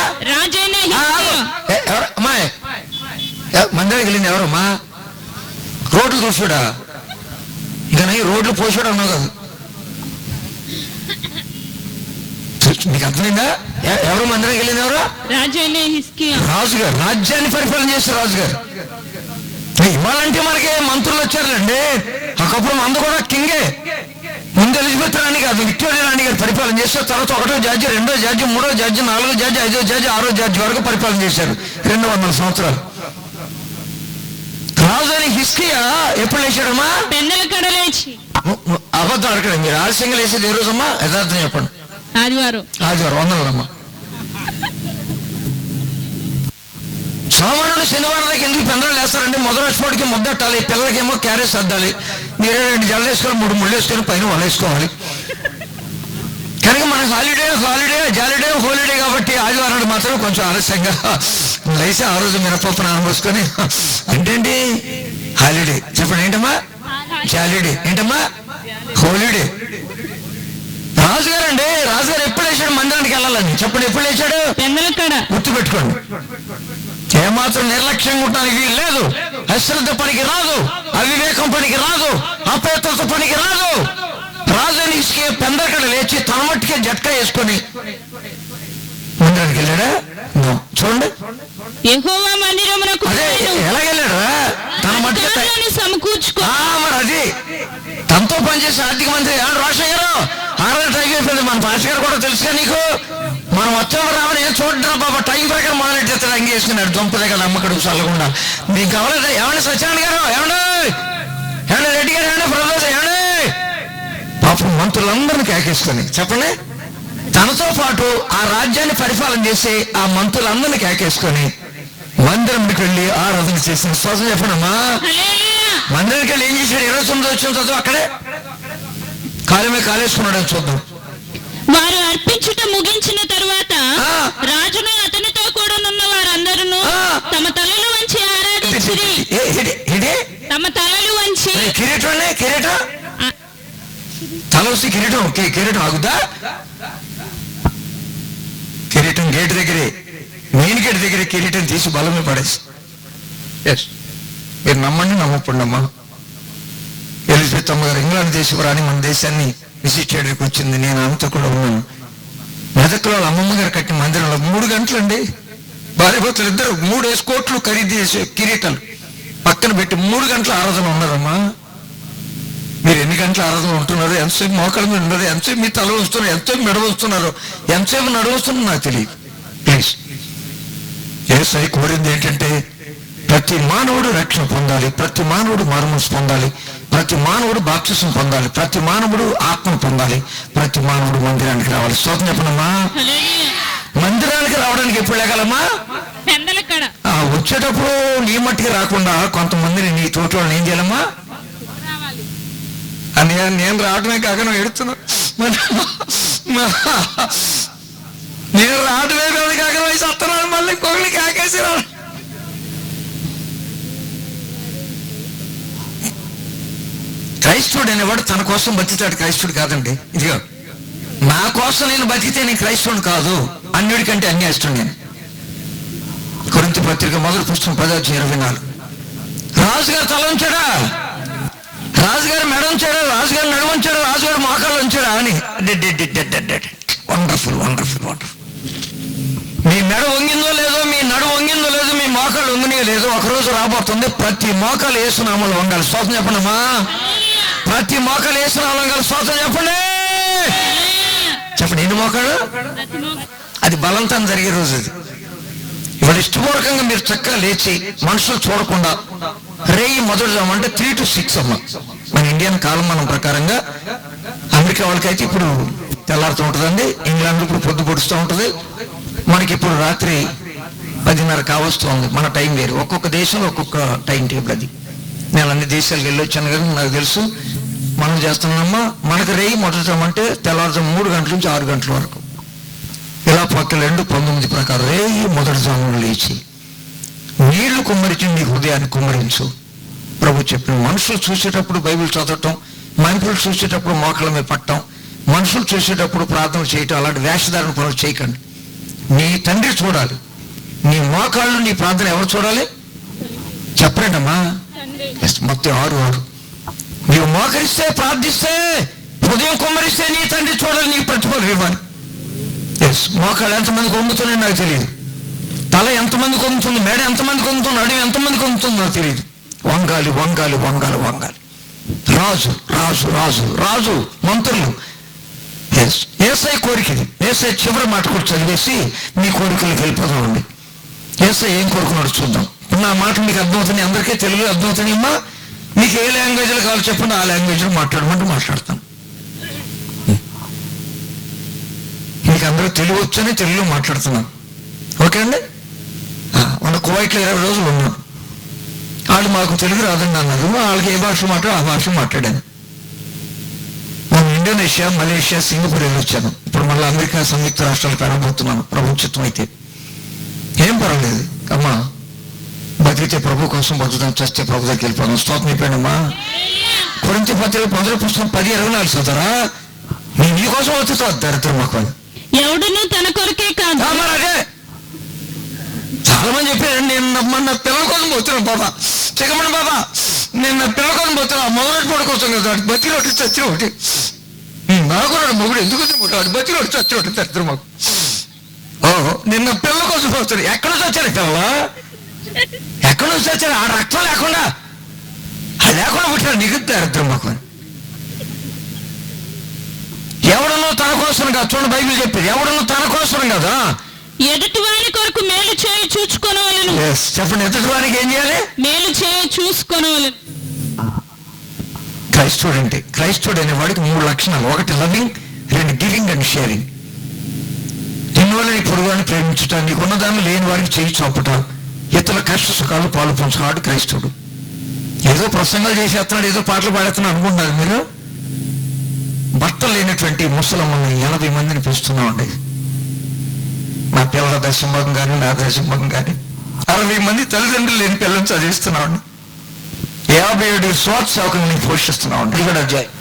అమ్మాయి మందిరానికి వెళ్ళింది ఎవరమ్మా? రోడ్లు చూసాడా? ఇక రోడ్లు పోసాడు అన్నావు కదా. మీకు అర్థమైందా? ఎవరు మందిరానికి వెళ్ళింది? ఎవరు? రాజుగారు. రాజ్యాన్ని పరిపాలన చేస్తారు రాజుగారు. ఇవ్వాలంటే మనకి మంత్రులు వచ్చారులేండి. ఒకప్పుడు మందు కూడా కింగే. ముందు ఎలిజబెత్ రాణి కాదు, విక్టోరియా రాణి గారు పరిపాలన చేస్తారు. తర్వాత 1వ జార్జి, 2వ జార్జి, 3వ జార్జి, 4వ జార్జి, 5వ జార్జి, 6వ జార్జి వరకు పరిపాలన చేశారు. 200 సంవత్సరాలు. రాజు అని హిస్కియా ఎప్పుడు లేచాడమ్మా? పెందల కడ లేచి. అబద్ధం అడగండి, మీరు ఆలస్యంగా లేచేది ఏ రోజమ్మా? యథార్థం చెప్పండి. ఆదివారం. ఆదివారం. వందలమ్మా. సోమవారం శనివారం దాకా ఎందుకు పెందలు వేస్తారండి? మొదటి వచ్చినోడికి ముద్దట్టాలి, పిల్లలకేమో క్యారెట్ సర్దాలి, మీరే 2 జడలు వేసుకొని 3 ముళ్ళు వేసుకొని పైన వల వేసుకోవాలి. కనుక మనకు జాలిడే హోలిడే కాబట్టి ఆదివారం మాత్రం కొంచెం ఆలస్యంగా లేచి ఆ రోజు మినపప్పు నానబోసుకొని ఏంటండి హాలిడే చెప్పండి. ఏంటమ్మా జాలిడే? ఏంటమ్మా హోలిడే? రాజుగారు ఎప్పుడు లేచాడు మందిరానికి వెళ్ళాలని? చెప్పండి, ఎప్పుడు లేచాడు? పెందల కడ. గుర్తుపెట్టుకోండి. ఏమాత్రం నిర్లక్ష్యంగా ఉండడానికి లేదు. అశ్రద్ధ పనికి రాదు, అవివేకం పనికి రాదు, అపేత్రత పనికి రాదు. రాజు ఇసుకే పెందరకడ లేచి తన మట్టుకే జట్కా వేసుకొని మందిరానికి వెళ్ళాడా? చూడండి, యెహోవా మందిరమునకు ఎలాగెళ్ళాడా? తన మట్టుకే సమకూర్చుకో. మరి అది తనతో పనిచేసే ఆర్థిక మంత్రి రోషన్ గారు ఆరోజు టైం అయిపోయింది. మన పాస్టర్ గారు కూడా తెలుసుగా నీకు. మనం వచ్చాము రావని ఏం చూడరా బాబా, టైం ప్రకారం మొదలెట్టేస్తాడు. అంగి వేసుకున్నాడు దొంపదే కదా అమ్మకడు చల్లకుండా. మీకు కావాలంటే ఏమండి సత్యనారాయణ గారు, ఏమండి రెడ్డి గారు, ఏమండి ప్రొఫెసర్, ఏమండి పాపం మంత్రులందరినీ కేకేసుకొని చెప్పండి. తనతో పాటు ఆ రాజ్యాన్ని పరిపాలన చేసి ఆ మంత్రులందరినీ కేకేసుకొని మందిరంకి వెళ్ళి ఆరాధన చేసిన శ్వాసం చెప్పండమ్మా. మందిరానికి వెళ్ళి ఏం చేశాడు? 29 వచ్చిన చదువు అక్కడే కాలమే కాలేసుకున్నాడు. చూద్దాం. వారు అర్పించుట ముగించిన తరువాత రాజును అతనితో కూడా ఉన్న వారందరూ తమ తలలు వంచి ఆరాధించిరి. తమ తలలు వంచి. కిరీటం తలసి కిరీటం ఆగుద్దా? కిరీటం గేట్ దగ్గరే, మెయిన్ గేట్ దగ్గరే కిరీటం తీసి బలమే పడేసి. మీరు నమ్మండి నమ్మకుండమ్మా. ఎలిజబెత్ అమ్మగారు ఇంగ్లాండ్ దేశం రాని మన దేశాన్ని విజిట్ చేయడానికి వచ్చింది. నేను ఆమెతో కూడా ఉన్నాను. మెదక్లో వాళ్ళ అమ్మమ్మ గారు కట్టిన మందిరంలో 3 గంటలండి భార్యాభర్తలు ఇద్దరు 3 కోట్లు ఖరీదు చేసే కిరీటాలు పక్కన పెట్టి 3 గంటల ఆరాధన ఉన్నారమ్మా. మీరు ఎన్ని గంటల ఆరాధన ఉంటున్నారు? ఎంతసేపు మోకాళ్ళ మీద ఉన్నారు? ఎంతసేపు మీ తల వస్తున్నారు? ఎంతసేపు మెడ వస్తున్నారు? ఎంతసేపు నడువస్తున్నారు? నాకు తెలియదు. ప్లీజ్, యేసై కోరింది ఏంటంటే ప్రతి మానవుడు రక్షణ పొందాలి, ప్రతి మానవుడు మారుమనసు పొందాలి, ప్రతి మానవుడు బాప్తిసం పొందాలి, ప్రతి మానవుడు ఆత్మను పొందాలి, ప్రతి మానవుడు మందిరానికి రావాలి. స్తోత్రం చెప్పనమ్మా. మందిరానికి రావడానికి ఎప్పుడు లేగలమ్మా? వచ్చేటప్పుడు నీ మట్టికి రాకుండా కొంతమందిని నీ తోటి వాళ్ళని ఏం చేయాలమ్మా? అని నేను రావడమే కాక నువ్వు ఎడుతున్నా. నేను రావడమే కాక వయసు వస్తున్నాను, మళ్ళీ కోగిలి కాకేసి రాడు. క్రైస్తవుడు అనేవాడు తన కోసం బతికితాడు, క్రైస్తవుడు కాదండి. ఇదిగో నా కోసం నేను బతికితే నేను క్రైస్తవుడు కాదు, అన్యుడి కంటే అన్యాయిస్తుడు నేను. కొరింథీ పత్రిక 1వ పుస్తకం 10:24. రాజుగారు తల ఉంచాడా? రాజుగారు మెడ ఉంచాడా? రాజుగారు నడుము ఉంచాడా? రాజుగారు మోకాళ్ళు ఉంచాడా అని? Wonderful wonderful wonderful. మీ మెడ వంగిందో లేదో, మీ నడుము వంగిందో లేదో, మీ మోకాళ్ళు వంగినాయో లేదో, ఒకరోజు రాబోతుంది ప్రతి మోకాలు యేసునామములో వంగాలి. స్తోత్రం చెప్పండమ్మా. ప్రతి మోకాలు యేసునామములో వంగాలి. స్తోత్రం చెప్పండి. చెప్పండి, ఎన్ని మోకాళ్ళు? అది బలంతం జరిగే రోజు అది. ఇవాళ ఇష్టపూర్వకంగా మీరు చక్కగా లేచి మనుషులు చూడకుండా రేయి మొదటి అంటే 3 to 6 అమ్మ. మన ఇండియన్ కాలమానం ప్రకారంగా. అమెరికా వాళ్ళకైతే ఇప్పుడు తెల్లారుతూ ఉంటుందండి, ఇంగ్లాండ్ ఇప్పుడు పొద్దు పొడుస్తూ ఉంటుంది. మనకి ఇప్పుడు రాత్రి 10:30 కావస్తుంది. మన టైం వేరు, ఒక్కొక్క దేశంలో ఒక్కొక్క టైం టేబుల్ అది. నేను అన్ని దేశాలకు వెళ్ళొచ్చాను కదా, నాకు తెలుసు. మనం చేస్తున్నామమ్మా. మనకు రేయి మొదటి అంటే తెల్లారుజాము 3 గంటల నుంచి 6 గంటల వరకు. ఇలా పక్కల 2:19 ప్రకారం రేయి మొదటి జామును లేచి నీళ్లు కుమ్మరించి నీ హృదయాన్ని కుమ్మరించు. ప్రభు చెప్పిన మనుషులు చూసేటప్పుడు బైబిల్ చదవటం, మనుషులు చూసేటప్పుడు మోకాళ్ళ మీద పట్టడం, మనుషులు చూసేటప్పుడు ప్రార్థన చేయటం, అలాంటి వేషధారణ పనులు చేయకండి. నీ తండ్రి చూడాలి. నీ మోకాళ్ళు, నీ ప్రార్థన ఎవరు చూడాలి? చెప్పండమ్మా. మొత్తం 6 నీవు మోకరిస్తే, ప్రార్థిస్తే, హృదయం కుమ్మరిస్తే నీ తండ్రి చూడాలి, నీ ప్రతిఫలం ఇవ్వాలి. మోకాళ్ళు ఎంతమందికి వంగుతున్నాయి నాకు తెలియదు, తల ఎంతమందికి వంగుతుంది, మెడ ఎంతమందికి వంగుతుంది, అడుగు ఎంతమందికి వంగుతుందో నాకు తెలియదు. వంగాలి వంగాలి వంగాలి వంగాలి. రాజు రాజు రాజు రాజు మంత్రులు. యేసై కోరికది. యేసై చివరి మాట కూడా చదివేసి మీ కోరికలకు వెళ్ళిపోదామండి. యేసై ఏం కోరుకున్నాడు చూద్దాం. నా మాటలు మీకు అర్థమవుతున్నాయి, అందరికీ తెలుగు అర్థమవుతున్నాయి అమ్మా. మీకు ఏ లాంగ్వేజ్లో కావాలి చెప్పండి, ఆ లాంగ్వేజ్లో మాట్లాడమంటే మాట్లాడతాను. మీకు అందరూ తెలుగు వచ్చని తెలుగులో మాట్లాడుతున్నాను, ఓకే అండి. మన కువైట్లో 20 రోజులు ఉన్నాం. వాళ్ళు మాకు తెలుగు రాదండి అన్నారు. వాళ్ళకి ఏ భాష ఆ భాష మాట్లాడాను. మనం ఇండోనేషియా, మలేషియా, సింగపూర్ వెళ్ళొచ్చాను. ఇప్పుడు మళ్ళీ అమెరికా సంయుక్త రాష్ట్రాలు పెరగబోతున్నాను ప్రభుత్వం అయితే. ఏం పర్వాలేదు అమ్మా, బతికితే ప్రభు కోసం బతుకుతాం, చస్తే ప్రభు దగ్గరికి వెళ్ళిపోతాం. స్తోత్రం అయిపోయాడమ్మా. కొరింథీ పత్రిక 10వ పుస్తకం 10:24 చదువుతారా? నీ కోసం బతుకుతావు దరిద్రం మాకు. ఎవడును తన కొరకే కాదు. అదే చాలా మంది చెప్పారు, నేను నా పిల్లల కోసం పోతున్నాను బాబా, చిక్కమని బాబా, నేను నా పిల్లల కోసం పోతున్నా, మొదటి పొడి కోసం కదా, బతికి ఒకటి చచ్చిన ఒకటి. నాకు మొగుడు ఎందుకు వాడు బతికి ఒకటి చచ్చిన ఒకటి దరిద్రం మాకు. ఓహో, నేను నా పిల్లల కోసం పోతాను. ఎక్కడ చచ్చారు పిల్లలు? ఎక్కడ నుంచి వచ్చారు? ఆ రక్తం లేకుండా లేకుండా పుట్టారు. నీకు దరిద్రం మాకు. ఎవడనో తన కోసం కాదు, చూడండి బైబిల్ చెప్పేది, ఎవడనో తన కోసం కదా, ఎదుటి వారి కొరకు మేలు చేయి చూసుకోనవలెను. చెప్పండి, ఎదుటి వారికి ఏం చేయాలి? మేలు చేయి చూసుకోనవలెను. క్రైస్తవుడు అనే వాడికి 3 లక్షణాలు. 1 లవింగ్, 2 గివింగ్ అండ్ షేరింగ్. దీనివల్ల నీ పొరుగుని ప్రేమించటం, నీకున్న దాన్ని లేని వారికి చేయి చూపటం, ఇతరుల కష్ట సుఖాలు పాలు పంచుకోవడం క్రైస్తవుడు. ఏదో ప్రసంగాలు చేసేస్తున్నాడు, ఏదో పాటలు పాడేస్తున్నాడు అనుకుంటున్నారు మీరు. భర్తలు లేనటువంటి ముసలమ్మని 80 మందిని పెంచుతున్నామండి. నా పిల్లల దశంభాగం కానీ, నా దశంభాగం కానీ 60 మంది తల్లిదండ్రులు లేని పిల్లల్ని చదివిస్తున్నామండి. 57 స్వార్థ సేవకులను పోషిస్తున్నామండి. ఇది కూడా అధ్యాయం.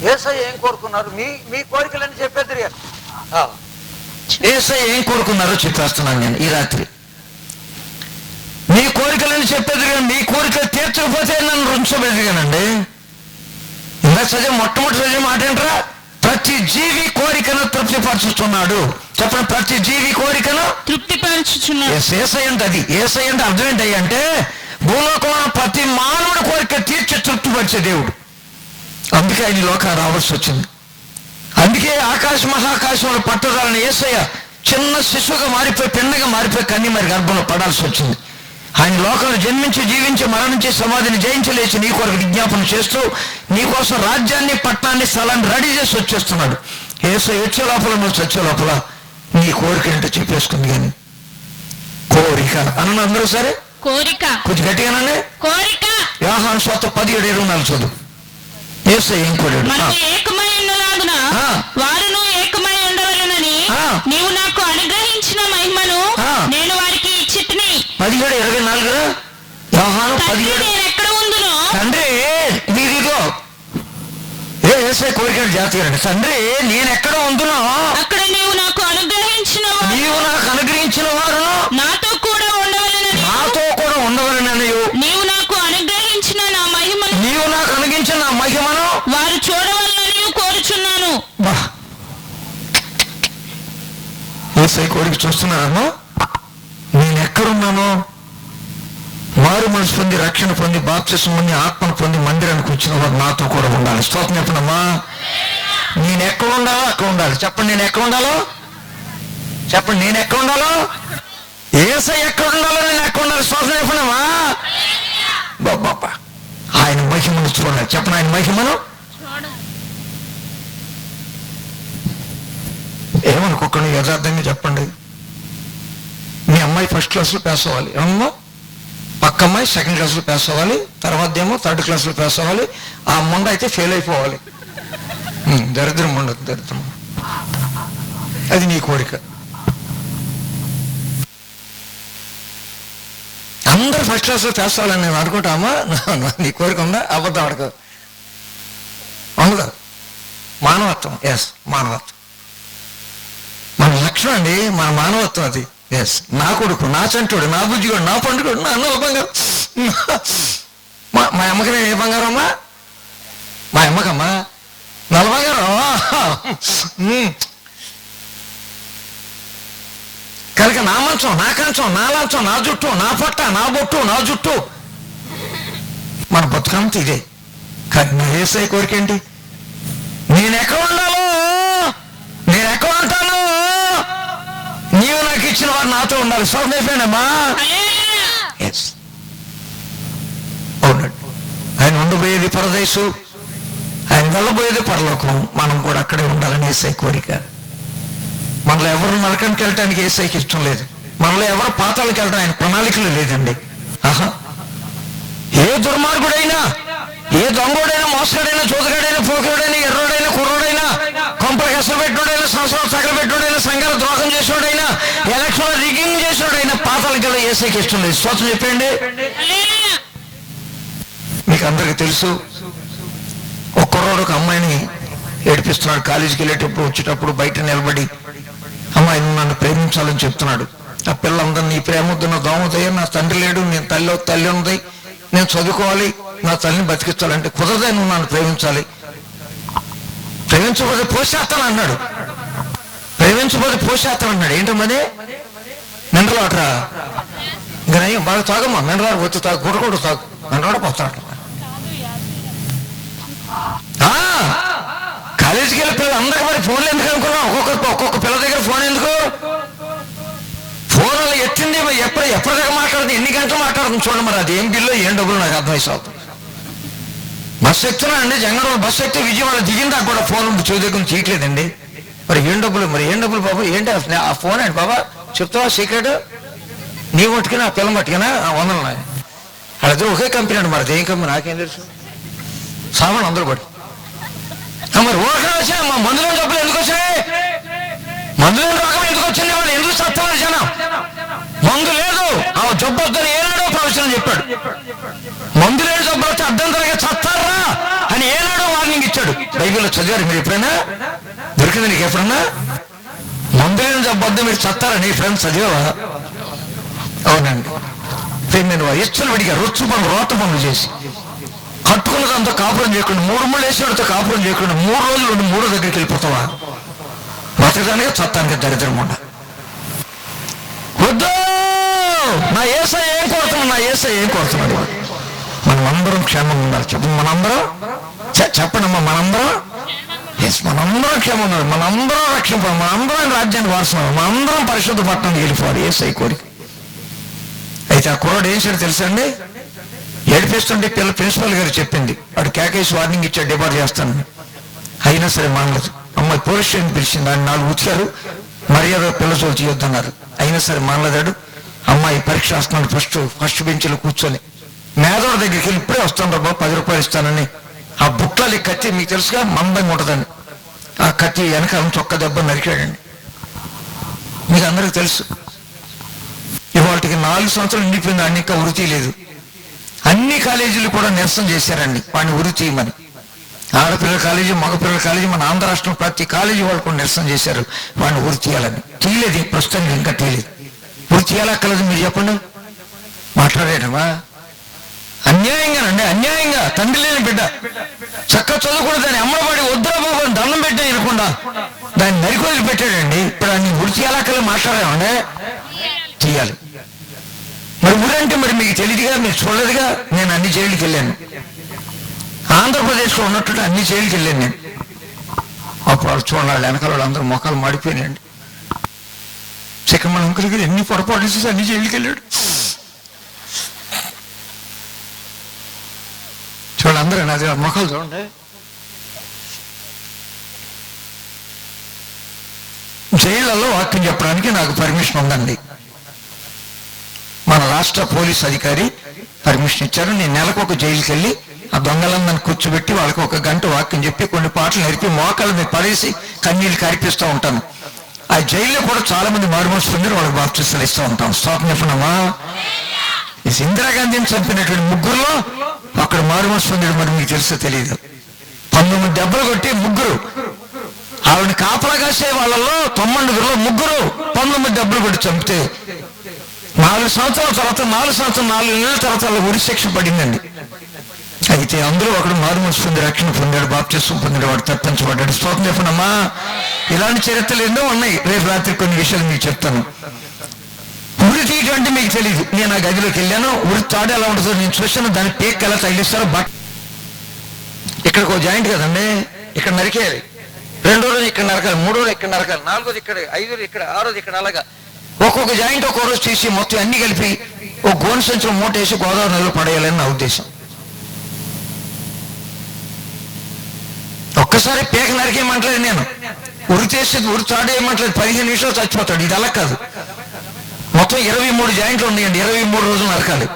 యేసయ్య ఏం కోరుకున్నారు? మీ కోరికలని చెప్పేది. యేసయ్య ఏం కోరుకున్నారో చెప్పేస్తున్నాను నేను ఈ రాత్రి. మీ కోరికలని చెప్పేది, మీ కోరికలు తీర్చకపోతే నన్ను రుంచబెదిగానండి. ఇంకా చదివి మొట్టమొదటి చదివి మాట ఏంట్రా? ప్రతి జీవి కోరికను తృప్తిపరచుతున్నాడు. చెప్పండి, ప్రతి జీవి కోరికను తృప్తిపరచుచున్నాడు. ఏసై అంటే అది. ఏసై అంటే అర్థం ఏంటి అంటే, భూలోకంలో ప్రతి మానవుడి కోరిక తీర్చి తృప్తిపరిచే దేవుడు. అందుకే ఆయన లోకాలు రావాల్సి వచ్చింది. అందుకే మహాకాశంలో పట్టదాలని యేసయ్య చిన్న శిశువుగా మారిపోయి, పెన్నగా మారిపోయి కన్యమరి గర్భంలో పడాల్సి వచ్చింది. ఆయన లోకంలో జన్మించి, జీవించి, మరణించి, సమాధిని జయించలేచి నీ కొరకు విజ్ఞాపన చేస్తూ నీకోసం రాజ్యాన్ని, పట్టణాన్ని, స్థలాన్ని రెడీ చేసి వచ్చేస్తున్నాడు. యేసయ్య వచ్చే లోపల, నువ్వు చచ్చే లోపల నీ కోరిక ఏంటో చెప్పేసుకుంది. కానీ కోరిక అన్న అందరూ సరే, కోరిక కొంచెం గట్టిగానండి. కోరిక యోహాను సువార్త 17:24 చదువు. యేసయ్య ఏం కోరాడు? ఏకమై ఉన్నలాగున వారును ఏకమై ఉండవలెనని నీవు నాకు అనుగ్రహించిన మహిమను నేను వారికి ఇచ్చితిని. 17:24 యోహాను 17. నేను ఎక్కడ ఉందునో తండ్రి నీదిగో యేసయ్య కోరికలు జాతీయండి. తండ్రి నేను ఎక్కడ ఉందునో అక్కడ నీవు నాకు అనుగ్రహించిన వారు నాతో కూడా ఉండవలెనని నీవు నాకు అనుగ్రహించిన నా మహిమను వారు చూడవలెనని కోరుచున్నాను. యేసయ్య కోరిక చూస్తున్నారమ్మా. నేను ఎక్కడున్నానో, మారు మనసు పొంది, రక్షణ పొంది, బాప్తిసం పొంది, ఆత్మను పొంది మందిరానికి వచ్చిన వారు నాతో కూడా ఉండాలి. స్తోత్రం చెప్పండమ్మా. నేను ఎక్కడ ఉండాలో అక్కడ ఉండాలి. చెప్పండి, నేను ఎక్కడ ఉండాలో చెప్పండి. నేను ఎక్కడ ఉండాలో, యేసయ్య ఎక్కడ ఉండాలో నేను ఎక్కడ ఉండాలి. స్తోత్రం చెప్పండమ్మా. బాబా, ఆయన మహిమను చూడాలి. చెప్పండి, ఆయన మహిమను. ఏమనుకోకండి, యథార్థంగా చెప్పండి. మీ అమ్మాయి ఫస్ట్ క్లాస్లో పాస్ అవ్వాలి. ఏమమ్మా? పక్క అమ్మాయి సెకండ్ క్లాస్లో పాస్ అవ్వాలి. తర్వాత ఏమో థర్డ్ క్లాస్లో పాస్ అవ్వాలి. ఆ మొండ అయితే ఫెయిల్ అయిపోవాలి. దరిద్రం ఉండదు, దరిద్రం. అది నీ కోరిక. అందరూ ఫస్ట్ క్లాస్లో పాస్ అవ్వాలని నేను అనుకుంటామా? నీ కోరిక ఉందా? అబద్ధం అడగ ఉండదు. మానవత్వం. ఎస్, మానవత్వం మన లక్షణం అండి, మన మానవత్వం అది. ఎస్, నా కొడుకు, నా చంటుడు, నా బుజ్జిగాడు, నా పండుగడు, నా అన్న బంగారం. మా అమ్మకి నేను ఏ బంగారం అమ్మా? మా అమ్మకమ్మా నల్ల బంగారం. కనుక నా మంచం, నా కంచం, నా లంచం, నా జుట్టు, నా పొట్ట, నా బొట్టు, నా జుట్టు, మన బతుకంత ఇదే. కానీ నా యేసయ్య కోరికేంటి? నేను ఎక్కడ ఉండాలో, నేను ఎక్కడ ఉంటాను, నీవు నాకు ఇచ్చిన వారు నాతో ఉండాలి. స్తోత్రం అయిపోయినమ్మా. అవునండి, ఆయన ఉండబోయేది పరదేశు, ఆయన వెళ్ళబోయేది పరలోకం. మనం కూడా అక్కడే ఉండాలని ఏసై కోరిక. మనలో ఎవరు నరకానికి వెళ్ళటానికి ఏసైకి ఇష్టం లేదు. మనలో ఎవరు పాతాలకు వెళ్ళడం ఆయన ప్రణాళికలు లేదండి. ఆహా, ఏ దుర్మార్గుడైనా, ఏ దొంగోడైనా, మోసగాడైనా, చోదగాడైనా, పోకుడైనా, ఎర్రోడైనా, కుర్రోడైనా, కొంపలకు అసలు పెట్టినోడైనా, సంవత్సరాలు సగలు పెట్టినోడైనా, సంఘాలు ద్రోహం చేసినోడైనా, ఎలక్షన్ రిగ్గింగ్ చేసినోడైనా పాతాలకు వెళ్ళడం ఏసైకి ఇష్టం లేదు. స్తోత్రం చెప్పండి. మీకు అందరికీ తెలుసు, ఒక కుర్రోడు ఒక అమ్మాయిని ఏడిపిస్తున్నాడు. కాలేజీకి వెళ్ళేటప్పుడు వచ్చేటప్పుడు బయట నిలబడి అమ్మాయి నన్ను ప్రేమించాలని చెప్తున్నాడు. ఆ పిల్లందరూ నీ ప్రేమ వద్దు, నా దోమదయ్య, నా తండ్రి లేడు, నేను తల్లి ఉంది, నేను చదువుకోవాలి, నా తల్లిని బతికించాలంటే కుదరదే, నువ్వు నన్ను ప్రేమించాలి, ప్రేమించబోతే పోసేస్తాను అన్నాడు. ప్రేమించబోతే పోసేస్తాను అన్నాడు. ఏంటమ్మది? మినరల్ వాటరా? ఇంకా నయ్యం బాగా తాగమ్మా, మినరల్ వచ్చి తాగు, గుడకూడదు తాగు, మినరల్ పోతాడు. కాలేజీకి వెళ్ళి పిల్లలు అందరికీ మరి ఫోన్లు ఎందుకు అనుకున్నాం? ఒక్కొక్క పిల్ల దగ్గర ఫోన్ ఎందుకు? ఫోన్లు ఎత్తింది ఎప్పటి దగ్గర మాట్లాడుతుంది, ఎన్ని గంటలు మాట్లాడుతుంది చూడండి. మరి అది ఏం బిల్లు, ఏం డబ్బులు నాకు అర్థమైపోతుంది. బస్సు ఎక్కుతున్నానండి, జంగంలో బస్సు ఎక్కితే విజయవాడ దిగిందా కూడా ఫోన్ చెవి దగ్గర చేయట్లేదండి. మరి ఏం డబ్బులు బాబు? ఏంటి ఆ ఫోన్ అండి బాబా, చెప్తావా సీక్రెట్? నీ మట్టుకున్నా ఆ పిల్ల మట్టుకున్నా 100 వాళ్ళిద్దరు ఒకే కంపెనీ అండి. మరి దేని కంపెనీ నాకేం తెలుసు? సామాన్ అందరూ పడి మరి ఓకే వచ్చాయి. మా మందులో డబ్బులు ఎందుకు వచ్చాయి? మందులో రోగం ఎందుకు వచ్చింది? వాళ్ళు ఎందుకు సత్తారు జనం? మందు లేదు, ఆ జబ్బు వద్దని ఏనాడో ప్రవచనం చెప్పాడు. మందు లేని జబ్బు వచ్చి అర్థంతరంగా చస్తారా అని ఏనాడో వార్నింగ్ ఇచ్చాడు. బైబిల్లో చదివారు మీరు ఎప్పుడైనా? దొరికింది నీకు ఎప్పుడన్నా? మందు లేని జబ్బు వద్ద మీరు చస్తారని ఫ్రెండ్స్ చదివావా? అవునండి. నేను ఇచ్చలు విడిగా రొచ్చు పనులు, రోత పనులు చేసి కట్టుకున్నదంతా కాపురం చేయకుండా, 3 ముళ్ళు వేసేవాడితో కాపురం చేయకుండా 3 రోజులు ఉండి 3 దగ్గరికి వెళ్ళిపోతావా? బతకడానికి చత్తానికి దరిద్రం ఉండ వద్దు. నా ఏసై ఏం కోరుతున్నాడు? నా ఏసై ఏం కోరుతున్నాడు? మనం అందరం క్షేమంగా ఉండాలి. చెప్పండి, మనందరం చెప్పండమ్మా, మనందరం మనందరం క్షేమం ఉండాలి, మనందరం రక్షింపాలి, మనందరం రాజ్యానికి వారసులు, మనందరం పరిశుద్ధ పట్టణానికి వెళ్ళిపోవాలి. ఏసై కోరిక. అయితే ఆ కుర్రాడు ఏం చేయాలి తెలుసా అండి? ఏడిపిస్తుంటే ప్రిన్సిపల్ గారు చెప్పింది, వాడు కేకేసి వార్నింగ్ ఇచ్చాడు, డిబార్ చేస్తానని. అయినా సరే మానలేదు. అమ్మాయి పోలీస్ స్టేషన్ పిలిచింది, ఆయన 4 ఉతికారు, మర్యాద పిల్ల చోటు చేయొద్దన్నారు. అయినా సరే మానలేదాడు. అమ్మాయి పరీక్ష రాస్తున్నాడు, ఫస్ట్ బెంచ్లో కూర్చొని. మేధోడి దగ్గరికి వెళ్ళి ఇప్పుడే వస్తాను బాబు, 10 రూపాయలు ఇస్తానని. ఆ బుట్టలు కత్తి మీకు తెలుసుగా, మందంగా ఉంటుందని. ఆ కత్తి వెనక చొక్క దెబ్బ నరికాడండి. మీకు అందరికి తెలుసు. ఇవాళకి 4 సంవత్సరాలు నిండిపోయింది, ఆయన ఇంకా వృత్తి లేదు. అన్ని కాలేజీలు కూడా నిరసన చేశారండి వాడిని ఉరి తీయమని. ఆడపిల్లల కాలేజీ, మగపిల్లల కాలేజీ, మన ఆంధ్ర రాష్ట్రం ప్రతి కాలేజీ వాళ్ళు కూడా నిరసన చేశారు వాడిని ఉరి తీయాలని. తీయలేదు, ప్రస్తుతానికి ఇంకా తీయలేదు. ఉరి తీయాలక్కలేదు. మీరు చెప్పండి, మాట్లాడేటమా? అన్యాయంగానండి, అన్యాయంగా. తండ్రి లేని బిడ్డ చక్కగా చదువుకుని దాన్ని అమ్మబడి వద్దురా బాబు అని దండం పెట్టా వినకుండా దాన్ని నరికొదిలి పెట్టాడండి. ఇప్పుడు అన్ని ఉరి తీయాలక్కలే మాట్లాడామండి. తీయాలి. మరి ఊరంటే మరి మీకు తెలియదుగా, మీరు చూడలేదుగా. నేను అన్ని జైలుకి వెళ్ళాను, ఆంధ్రప్రదేశ్లో ఉన్నట్టు అన్ని జైలుకి వెళ్ళాను నేను. అప్పుడు వాళ్ళు చూడాలి, వెనకాల వాళ్ళు అందరూ మొక్కలు మాడిపోయినాయండి. చిక్కమల అంకులకి ఎన్ని పొరపాట్లు చేసి అన్ని జైలుకి వెళ్ళాడు. చూడండి అందరూ నాది మొక్కలు చూడండి. జైళ్ళలో వాక్యం చెప్పడానికి నాకు పర్మిషన్ ఉందండి. మన రాష్ట్ర పోలీస్ అధికారి పర్మిషన్ ఇచ్చారు. నేను నెలకు ఒక జైలుకి వెళ్ళి ఆ దొంగలందరిని కూర్చోబెట్టి వాళ్ళకి 1 గంట వాక్యం చెప్పి కొన్ని పాటలు నేర్పి మోకాళ్ళ మీద పడేసి కన్నీళ్ళు కరిపిస్తూ ఉంటాను. ఆ జైల్లో కూడా చాలా మంది మారుమనసు పొందారు, వాళ్ళకి బాప్టిస్టులు ఇస్తూ ఉంటాం. స్టాప్ చెప్పినామా? ఇందిరాగాంధీని చంపినటువంటి 3లో అక్కడ మారుమనసు పొందాడు. మరి మీకు తెలుసో తెలియదు. 19 దెబ్బలు కొట్టి 3, ఆవిడని కాపలా కాసే వాళ్ళలో 9లో 3 19 దెబ్బలు కొట్టి చంపితే 4 సంవత్సరాల తర్వాత 4 నెలల తర్వాత ఉరి శిక్ష పడిందండి. అయితే అందులో ఒకడు మారుమనసు పొంది రక్షణ పొందాడు, బాప్తిస్మం పొందాడు, వాడు తప్పించబడ్డాడు. స్తోత్రం చెప్పండమ్మా. ఇలాంటి చరిత్రలు ఎన్నో ఉన్నాయి. రేపు రాత్రి కొన్ని విషయాలు మీకు చెప్తాను. ఉరి తీయటం అంటే మీకు తెలియదు. నేను ఆ గదిలోకి వెళ్ళాను, ఉరి తాడు ఎలా ఉంటుందో నేను చూశాను. దాన్ని పేక్ ఎలా తగిలిస్తారో ఇక్కడికి జాయింట్ కదండి, ఇక్కడ నరికేయాలి. 2వ రోజు ఇక్కడ నరకాలి, 3వ రోజు ఇక్కడ నరకాలి, 4వది ఇక్కడ, 5వది ఇక్కడ, 6వది ఇక్కడ, అలాగా ఒక్కొక్క జాయింట్ ఒక్కో రోజు తీసి మొత్తం అన్ని కలిపి ఒక గోను సంచులు మూట వేసి గోదావరి నదిలో పడేయాలని నా ఉద్దేశం. ఒక్కసారి పేక నరికేయమంటలేదు నేను, ఉరి చేసేది ఉరి తాడేయమంటలేదు, 15 నిమిషాలు చచ్చిపోతాడు. ఇది అలా కాదు, మొత్తం 23 జాయింట్లు ఉన్నాయండి, 23 రోజులు నరకాలి.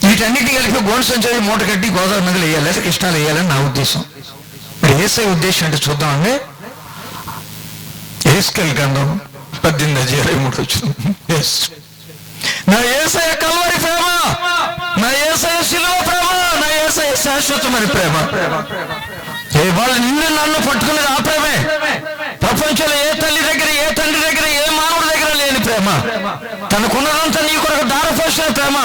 వీటన్నిటి కలిపి గోను సంచులు మూట కట్టి గోదావరి నదిలో వేయాలి, లేదా కృష్ణాలు వేయాలని నా ఉద్దేశం. మరి యేసయ్య ఉద్దేశం అంటే చూద్దామండి. యెహెజ్కేలు గ్రంథం 18:23. నా యేసయ్య కల్వరి ప్రేమ, నా యేసయ్య శిలువ ప్రేమ, నా యేసయ్య శాశ్వతమైన ప్రేమ. వాళ్ళు నిన్ను నన్ను పట్టుకునేది ఆ ప్రేమే. ప్రపంచంలో ఏ తల్లి దగ్గర, ఏ తండ్రి దగ్గర, ఏ మానవుడి దగ్గర లేని ప్రేమ. తనకున్నదంతా నీ కొరకు దారపోసిన ప్రేమ,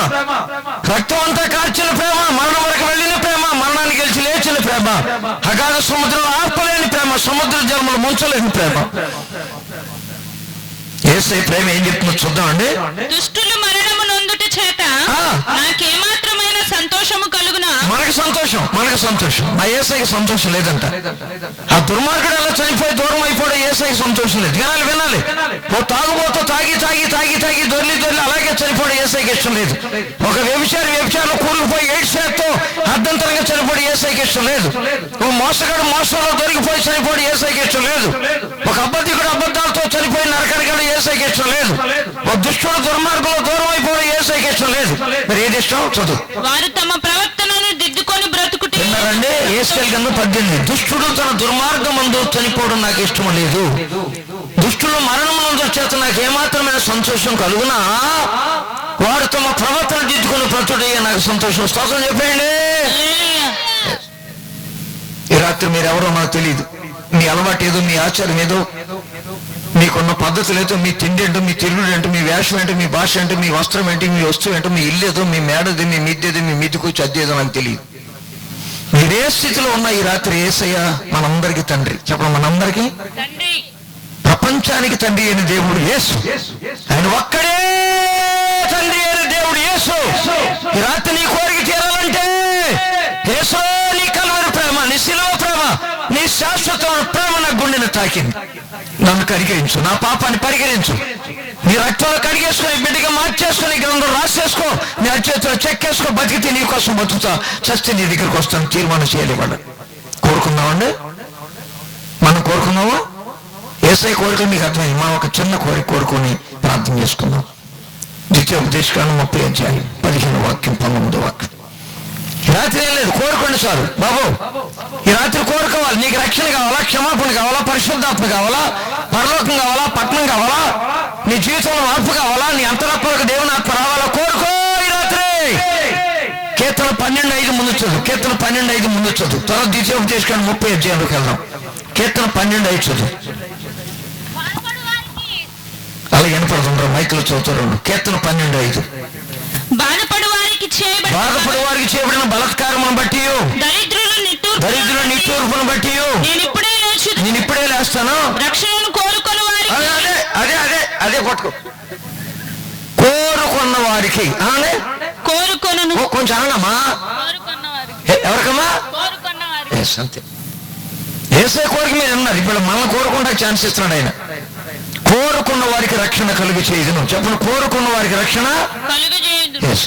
రక్తం అంతా కార్చిన ప్రేమ, మరణం వరకు వెళ్ళిన ప్రేమ, మరణాన్ని గెలిచి లేచిన ప్రేమ, అగాధ సముద్రంలో ఆర్పలేని ప్రేమ, సముద్ర జలములు ముంచలేని ప్రేమ. యేసయ్య ప్రేమ ఏం చెప్తుందో చూద్దామండి. దుష్టులు మరణము నొందుట చేత నాకేమాత్రమైన సంతోషము కలుగునా? మనకు సంతోషం, మనకు సంతోషం. నా యేసయ్యకి సంతోషం లేదంట. ఆ దుర్మార్గుడు అలా చనిపోయి దూరం అయిపోవడం యేసయ్యకి సంతోషం లేదు. వినాలి వినాలి. ఓ తాగుబోతూ తాగి తాగి తాగి తాగి దొర్లి దొర్లి అలాగే చనిపోవడం యేసయ్యకి ఇష్టం లేదు. ఒక వ్యభిచారంలో కూరుకుపోయి ఎయిడ్స్ చేస్తూ అర్ధంతరంగా చనిపోవడం యేసయ్యకి ఇష్టం లేదు. ఓ మోసగాడు మోసంలో దొరికిపోయి చనిపోవడం యేసయ్యకి ఇష్టం లేదు. ఒక అబద్ధికుడు అబద్ధాలతో చనిపోయి నరకానికి యేసయ్యకి ఇష్టం లేదు. ఓ దుష్టుడు దుర్మార్గంలో దూరం అయిపోవడం యేసయ్యకి ఇష్టం లేదు. మరి ఏది ఇష్టం? చదువు. వారు తమ ప్రవర్తనను దిద్దుకొని బ్రతుకుటే. విన్నారండి? యెహెజ్కేలు గ్రంథం 18. దుష్టుడు తన దుర్మార్గమందు చనిపోవడం నాకు ఇష్టం లేదు. దుష్టుడు మరణమునందు చేత నాకు ఏమాత్రమైన సంతోషం కలుగునా? వారు తమ ప్రవర్తన దిద్దుకొని బ్రతుకుటే నాకు సంతోషం. స్తోత్రం చెప్పండి. ఈ రాత్రి మీరెవరో నాకు తెలియదు. మీ అలవాటు ఏదో, మీ ఆచారం ఏదో, మీకున్న పద్ధతులు ఏదో, మీ తిండి ఏంటో, మీ తిరుగుడు ఏంటో, మీ వేషం ఏంటో, మీ భాష ఏంటో, మీ వస్త్రం ఏంటి, మీ వస్తువు ఏంటో, మీ ఇల్లు ఏదో, మీ మేడది, మీ మిద్దెది, మీ మిద్దుకొచ్చి అద్దేదో నాకు తెలియదు. మీరే స్థితిలో ఉన్న ఈ రాత్రి యేసయ్య మనందరికీ తండ్రి. చెప్పడం మనందరికీ ప్రపంచానికి తండ్రి అయిన దేవుడు యేసు. ఆయన ఒక్కడే తండ్రి అయిన దేవుడు యేసు. ఈ రాత్రి నీ కోరిక తీరాలంటే యేసు, నీ కల్వరి ప్రేమ, నీ శిలువ ప్రేమ, నీ శాశ్వతమైన ప్రేమ నా గుండెని తాకింది. నన్ను కరిగించు, నా పాపాన్ని పరిహరించు. నీ రక్తంలో కడిగేసుకొని బిడ్డగా మార్చేసుకొని గ్రంథం రాసేసుకో, నీ అచేతిలో చెక్కేసుకో. బతికితే నీ కోసం బతుకుతా, చస్తే నీ దగ్గరికి వస్తాను తీర్మానం చేయలేవాడు. కోరుకుందామండి, మనం కోరుకుందామా? యేసయ్య కోరిక మీకు అర్థమైంది. మనం ఒక చిన్న కోరిక కోరుకొని ప్రార్థన చేసుకుందాం. ద్వితీయోపదేశకాండం 30:15 వాక్యం 19 వాక్యం. రాత్రి ఏం లేదు, కోరుకోండి చాలు. బాబు ఈ రాత్రి కోరుకోవాలి. నీకు రక్షణ కావాలా, క్షమాపణ కావాలా, పరిశుద్ధాత్మ కావాలా, పరలోకం కావాలా, పట్నం కావాలా, నీ జీవితంలో మార్పు కావాలా, నీ అంతరాత్మకు దేవుని ఆత్మ రావాలా, కోరుకో ఈ రాత్రి. కీర్తన 12:5 ముందు చదువు. కీర్తన 12:5 ముందు చదువు. తర్వాత ద్వితీయోపదేశకాండం 30 వెళ్దాం. కీర్తన 12:5 చదువు. అలా వినపడుతుంటారు, మైకులు చదువుతారు. కీర్తన 12:5. బాధపడు వారికి చేయబడిన బలత్కారమును బట్టి, దరిద్రుల నిట్టూర్పును బట్టి నేను ఇప్పుడే లేస్తాను. రక్షణను కోరుకున్న వారికి, అదే పట్టుకో, కోరుకున్న వారికి కోరుకొనను. కొంచెం అనమ్మా, ఎవరికమ్మా? అంతే. యేసయ్య కోరిక మీద ఉన్నారు. ఇప్పుడు మనం కోరుకుంటా ఛాన్స్ ఇస్తున్నాడు ఆయన. కోరుకున్న వారికి రక్షణ కలుగు చేయదును. చెప్పండి, కోరుకున్న వారికి రక్షణ.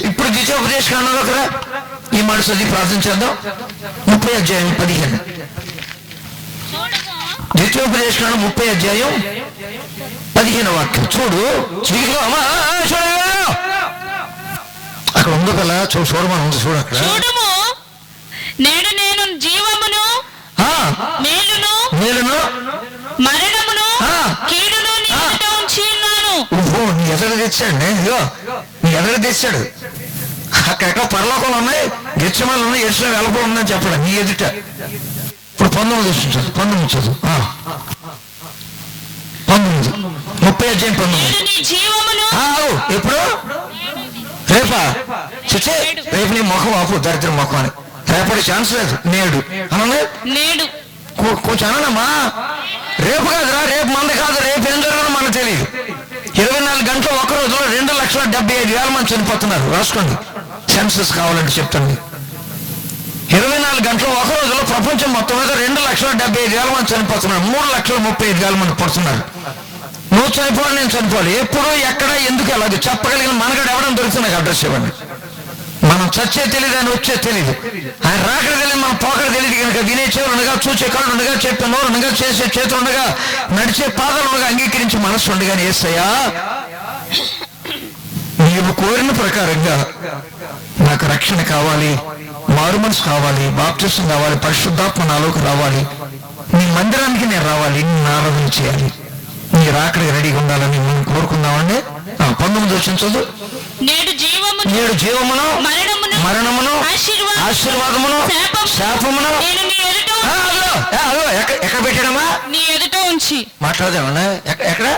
ఇప్పుడు ద్వితీయోపదేశకాండంలో కదా ఈ మాట చదివి ప్రార్థన చేద్దాం. 30:15. ద్వితీయోపదేశకాండం 30:15 వాక్యం చూడు. అక్కడ ఉందో కదా, చూడమని ఉంది, చూడు అక్కడ. చూడము, నేడు నేను జీవమును మేలును మరణమును కీడును నీ ఎదుట ఉంచి ఉన్నాను. ఓహో, నీ ఎదురు తెచ్చాడు. ఇదిగో నీ ఎదురు తెచ్చాడు. అక్కడెక్కడ పరలోకంలో ఉన్నాయి, గెచ్చమాలు ఉన్నాయి, ఎరుసలో వెలప ఉందని చెప్పడం నీ ఎదుట. ఇప్పుడు 19 చదువు. 19 చదువు. 30:19. ఎప్పుడు? రేపా? చూచే రేపు నీ ముఖం ఆపు, దరిద్ర ముఖం అని. రేపటి ఛాన్స్ లేదు. నేడు నేడు కొంచెం అనమ్మా. రేపు కాదురా, రేపు మంద కాదు, రేపు ఏం జరగదో మనకు తెలియదు. 24 గంటలు ఒక రోజులో 2,75,000 మంది చనిపోతున్నారు. రాసుకోండి, సెన్సస్ కావాలంటే చెప్తాను. 24 గంటలు ఒక రోజులో ప్రపంచం మొత్తం మీద 2,75,000 మంది చనిపోతున్నారు. 3,35,000 మంది పడుతున్నారు. నువ్వు చనిపోవాలి, నేను చనిపోవాలి. ఎప్పుడు ఎక్కడ ఎందుకు అలాగే చెప్పగలిగిన మనగాడు ఎవడం దొరికితే నాకు అడ్రస్ ఇవ్వండి. మనం చచ్చే తెలియదు, ఆయన వచ్చే తెలియదు. ఆయన రాకడ తెలియదు, మనం పోకడ తెలియదు కనుక వినే చెవులు ఉండగా, చూసే కళ్ళు ఉండగా, చెప్పే నోరు ఉండగా, చేసే చేతులు ఉండగా, నడిచే పాదాలు ఉండగా, అంగీకరించి మనస్సు ఉండగానే యేసయ్యా నీవు కోరిన ప్రకారంగా నాకు రక్షణ కావాలి, మారు మనసు కావాలి, బాప్తిసం కావాలి, పరిశుద్ధాత్మ నాలోకి రావాలి, నీ మందిరానికి నేను రావాలి, నిన్ను ఆరాధన చేయాలి, నీ రాకడికి రెడీగా ఉండాలని మనం కోరుకుందామండి. 19 వచ్చిన చదువు. నేడు జీవమును మరణమును ఆశీర్వాదమును శాపమును ఎక్కడ పెట్టాడమ్మా? నీ ఎదుట ఉంచి. మాట్లాడదామన్నా? ఎక్కడ?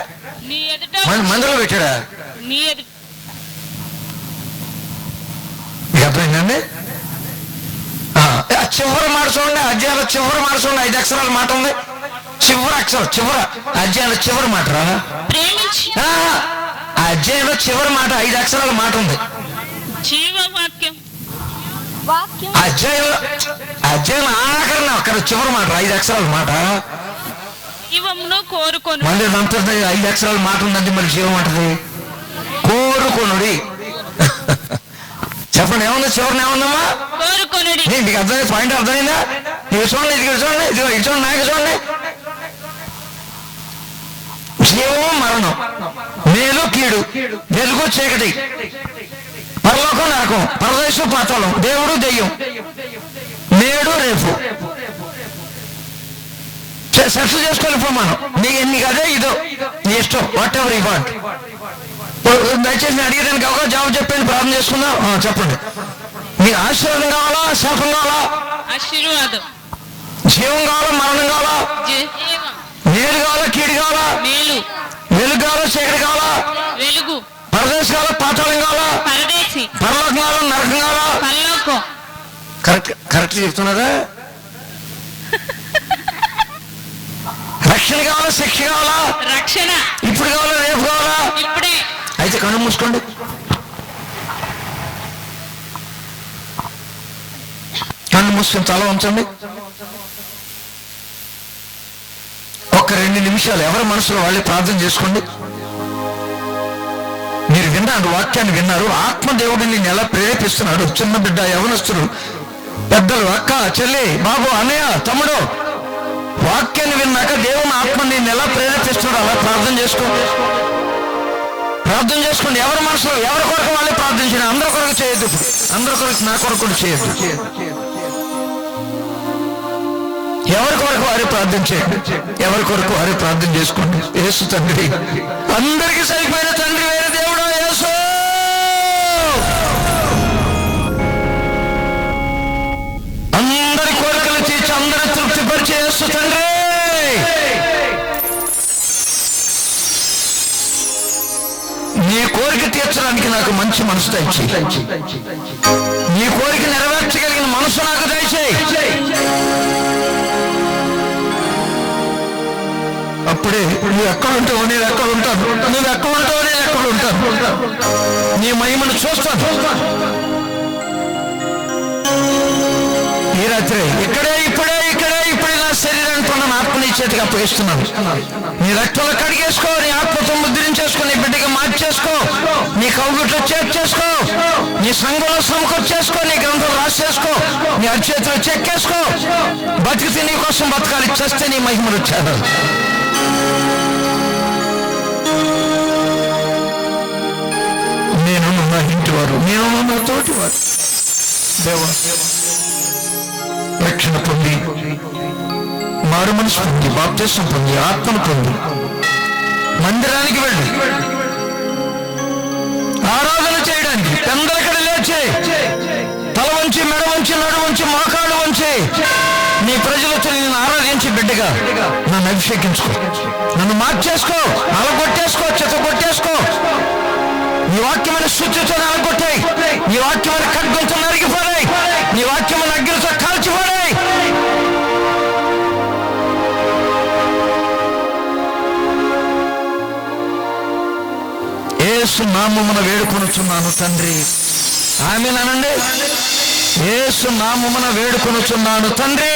నీ ఎదుట మందులో పెట్టాడా? నీ ఎదుట. అర్థమైందండి? చివరి మాట చూడండి, అధ్యాయాల చివరి మాట చూడండి. 5 అక్షరాల మాట ఉంది. చివరి అక్షరం, చివరి అధ్యాయంలో చివరి మాట రా. అధ్యాయంలో చివరి మాట 5 అక్షరాల మాట ఉంది. అధ్యాయం ఆఖరణ అక్కడ చివరి మాట 5 అక్షరాల మాట. మళ్ళీ అంటుంది 5 అక్షరాల మాట ఉందండి, మళ్ళీ జీవం అంటది కోరుకొనుడి. చెప్పండి, ఏముంది చివరిని? ఏముందమ్మా? మీకు అర్థమైంది? పాయింట్ అర్థమైందా? ఇది చూడండి, ఇది చూడండి, ఇది చూడండి, నాకు చూడండి. జీవం మరణం, మేలు కీడు, వెలుగు చీకటి, పరలోకం నరకం, పరదేశం పాతాళం, దేవుడు దెయ్యం, నేడు రేపు. సెర్చ్ చేసుకోవాలి మనం. నీకు అదే ఇదో నీ ఇష్టం, వాట్ ఎవర్ యు వాంట్. దయచేసి నేను అడిగేదానికి ఒక జవాబు చెప్పండి, ప్రార్థన చేసుకుందాం. చెప్పండి, మీకు ఆశీర్వాదం కావాలా, శాపం కావాలా? ఆశీర్వాదం. జీవం కావాలా, మరణం కావాలా? మేలు కావాలా, కీడు కావాలా? మేలు. వెలుగు కావాలా, చీకటి కావాలా? వెలుగు. పరదేశం కావాలా, పాతాళం కావాలా? పరదేశి. పరలోకం కావాలా, నరకం కావాలా? పరలోకం. కరెక్ట్ చెప్తున్నారా? రక్షణ కావాలా, శిక్ష కావాలా? రక్షణ. ఇప్పుడు కావాలా, రేపు కావాలా? ఇప్పుడే. అయితే కన్ను మూసుకోండి. కన్ను మూసుకొని తల ఉంచండి. ఒక 2 నిమిషాలు ఎవరి మనసులో వాళ్ళే ప్రార్థన చేసుకోండి. మీరు విన్నారు, వాక్యాన్ని విన్నారు. ఆత్మదేవుడు నిన్ను ఎలా ప్రేరేపిస్తున్నాడు? చిన్న బిడ్డ, యవనస్తులు, పెద్దలు, అక్క, చెల్లి, బాబు, అన్నయ్య, తమ్ముడు, వాక్యాన్ని విన్నాక దేవుని ఆత్మ నిన్ను ఎలా ప్రేరేపిస్తున్నాడు అలా ప్రార్థన చేసుకోండి. ప్రార్థన చేసుకోండి. ఎవరి మనసులో ఎవరి కొరకు వాళ్ళే ప్రార్థించండి. అందరి కొరకు చేయొద్దు, అందరి కొరకు, నా కొరకు చేయొద్దు. ఎవరి కొరకు వారే ప్రార్థన చేయండి, ఎవరి కొరకు వారే ప్రార్థన చేసుకోండి. యేసు తండ్రి, అందరికీ సరిపోయిన తండ్రి వేరే దేవుడు యేసు. అందరి కోరికలు తీర్చి అందరి తృప్తిపరిచే యేసు తండ్రి, నీ కోరిక తీర్చడానికి నాకు మంచి మనసు దయచేయి. నీ కోరిక నెరవేర్చగలిగిన మనసు నాకు దయచేయి. అప్పుడే నువ్వు ఎక్కడ ఉంటావు, నేను ఎక్కడ ఉంటాను, నువ్వు ఎక్కడ ఉంటావు, నేను ఎక్కడ ఉంటాను, నీ మహిమను చూస్తాను. ఈ రాత్రి ఇక్కడే నా శరీరాన్ని పొందిన ఆత్మ నీ చేతికి అప్పగిస్తున్నాను. నీ రక్తంలో కడిగేసుకో, నీ ఆత్మతో ముద్రించేసుకో, నీ బిడ్డగా మార్చేసుకో, నీ కౌగుట్లో చేర్చేసుకో, నీ సంఘంలో సమకూర్చేసుకో, నీ గ్రంథం రాసేసుకో, నీ అరిచేతిలో చెక్కేసుకో. బతికితే నీ కోసం బతకాలి, చేస్తే నీ మహిమను వచ్చారు. నేను నా ఇంటివారు, నేను నా తోటివారు దేవా రక్షణ పొంది, మారు మనసు పొంది, బాప్తిసం పొంది, ఆత్మను పొంది మందిరానికి వెళ్ళి ఆరాధన చేయడానికి పెందలకడ లేచి తల వంచి, మెడ వంచి, నడు వంచి, మోకాళ్ళు వంచి నీ ప్రజలతో నేను ఆరాధించి బిడ్డగా నన్ను అభిషేకించుకో, నన్ను మార్చేసుకో, అలగొట్టేసుకో, చెత్తగొట్టేసుకో. నీ వాక్యమైన శుద్ధితో అలగొట్టాయి, నీ వాక్యమైన ఖడ్గంతో నరిగిపోయాయి, నీ వాక్యమైన అగ్నితో కాల్చిపోయాయి. యేసు నామమున వేడుకొనుచున్నాను తండ్రి. ఆమేనండి. యేసు నామమున వేడుకొనుచున్నాను తండ్రి.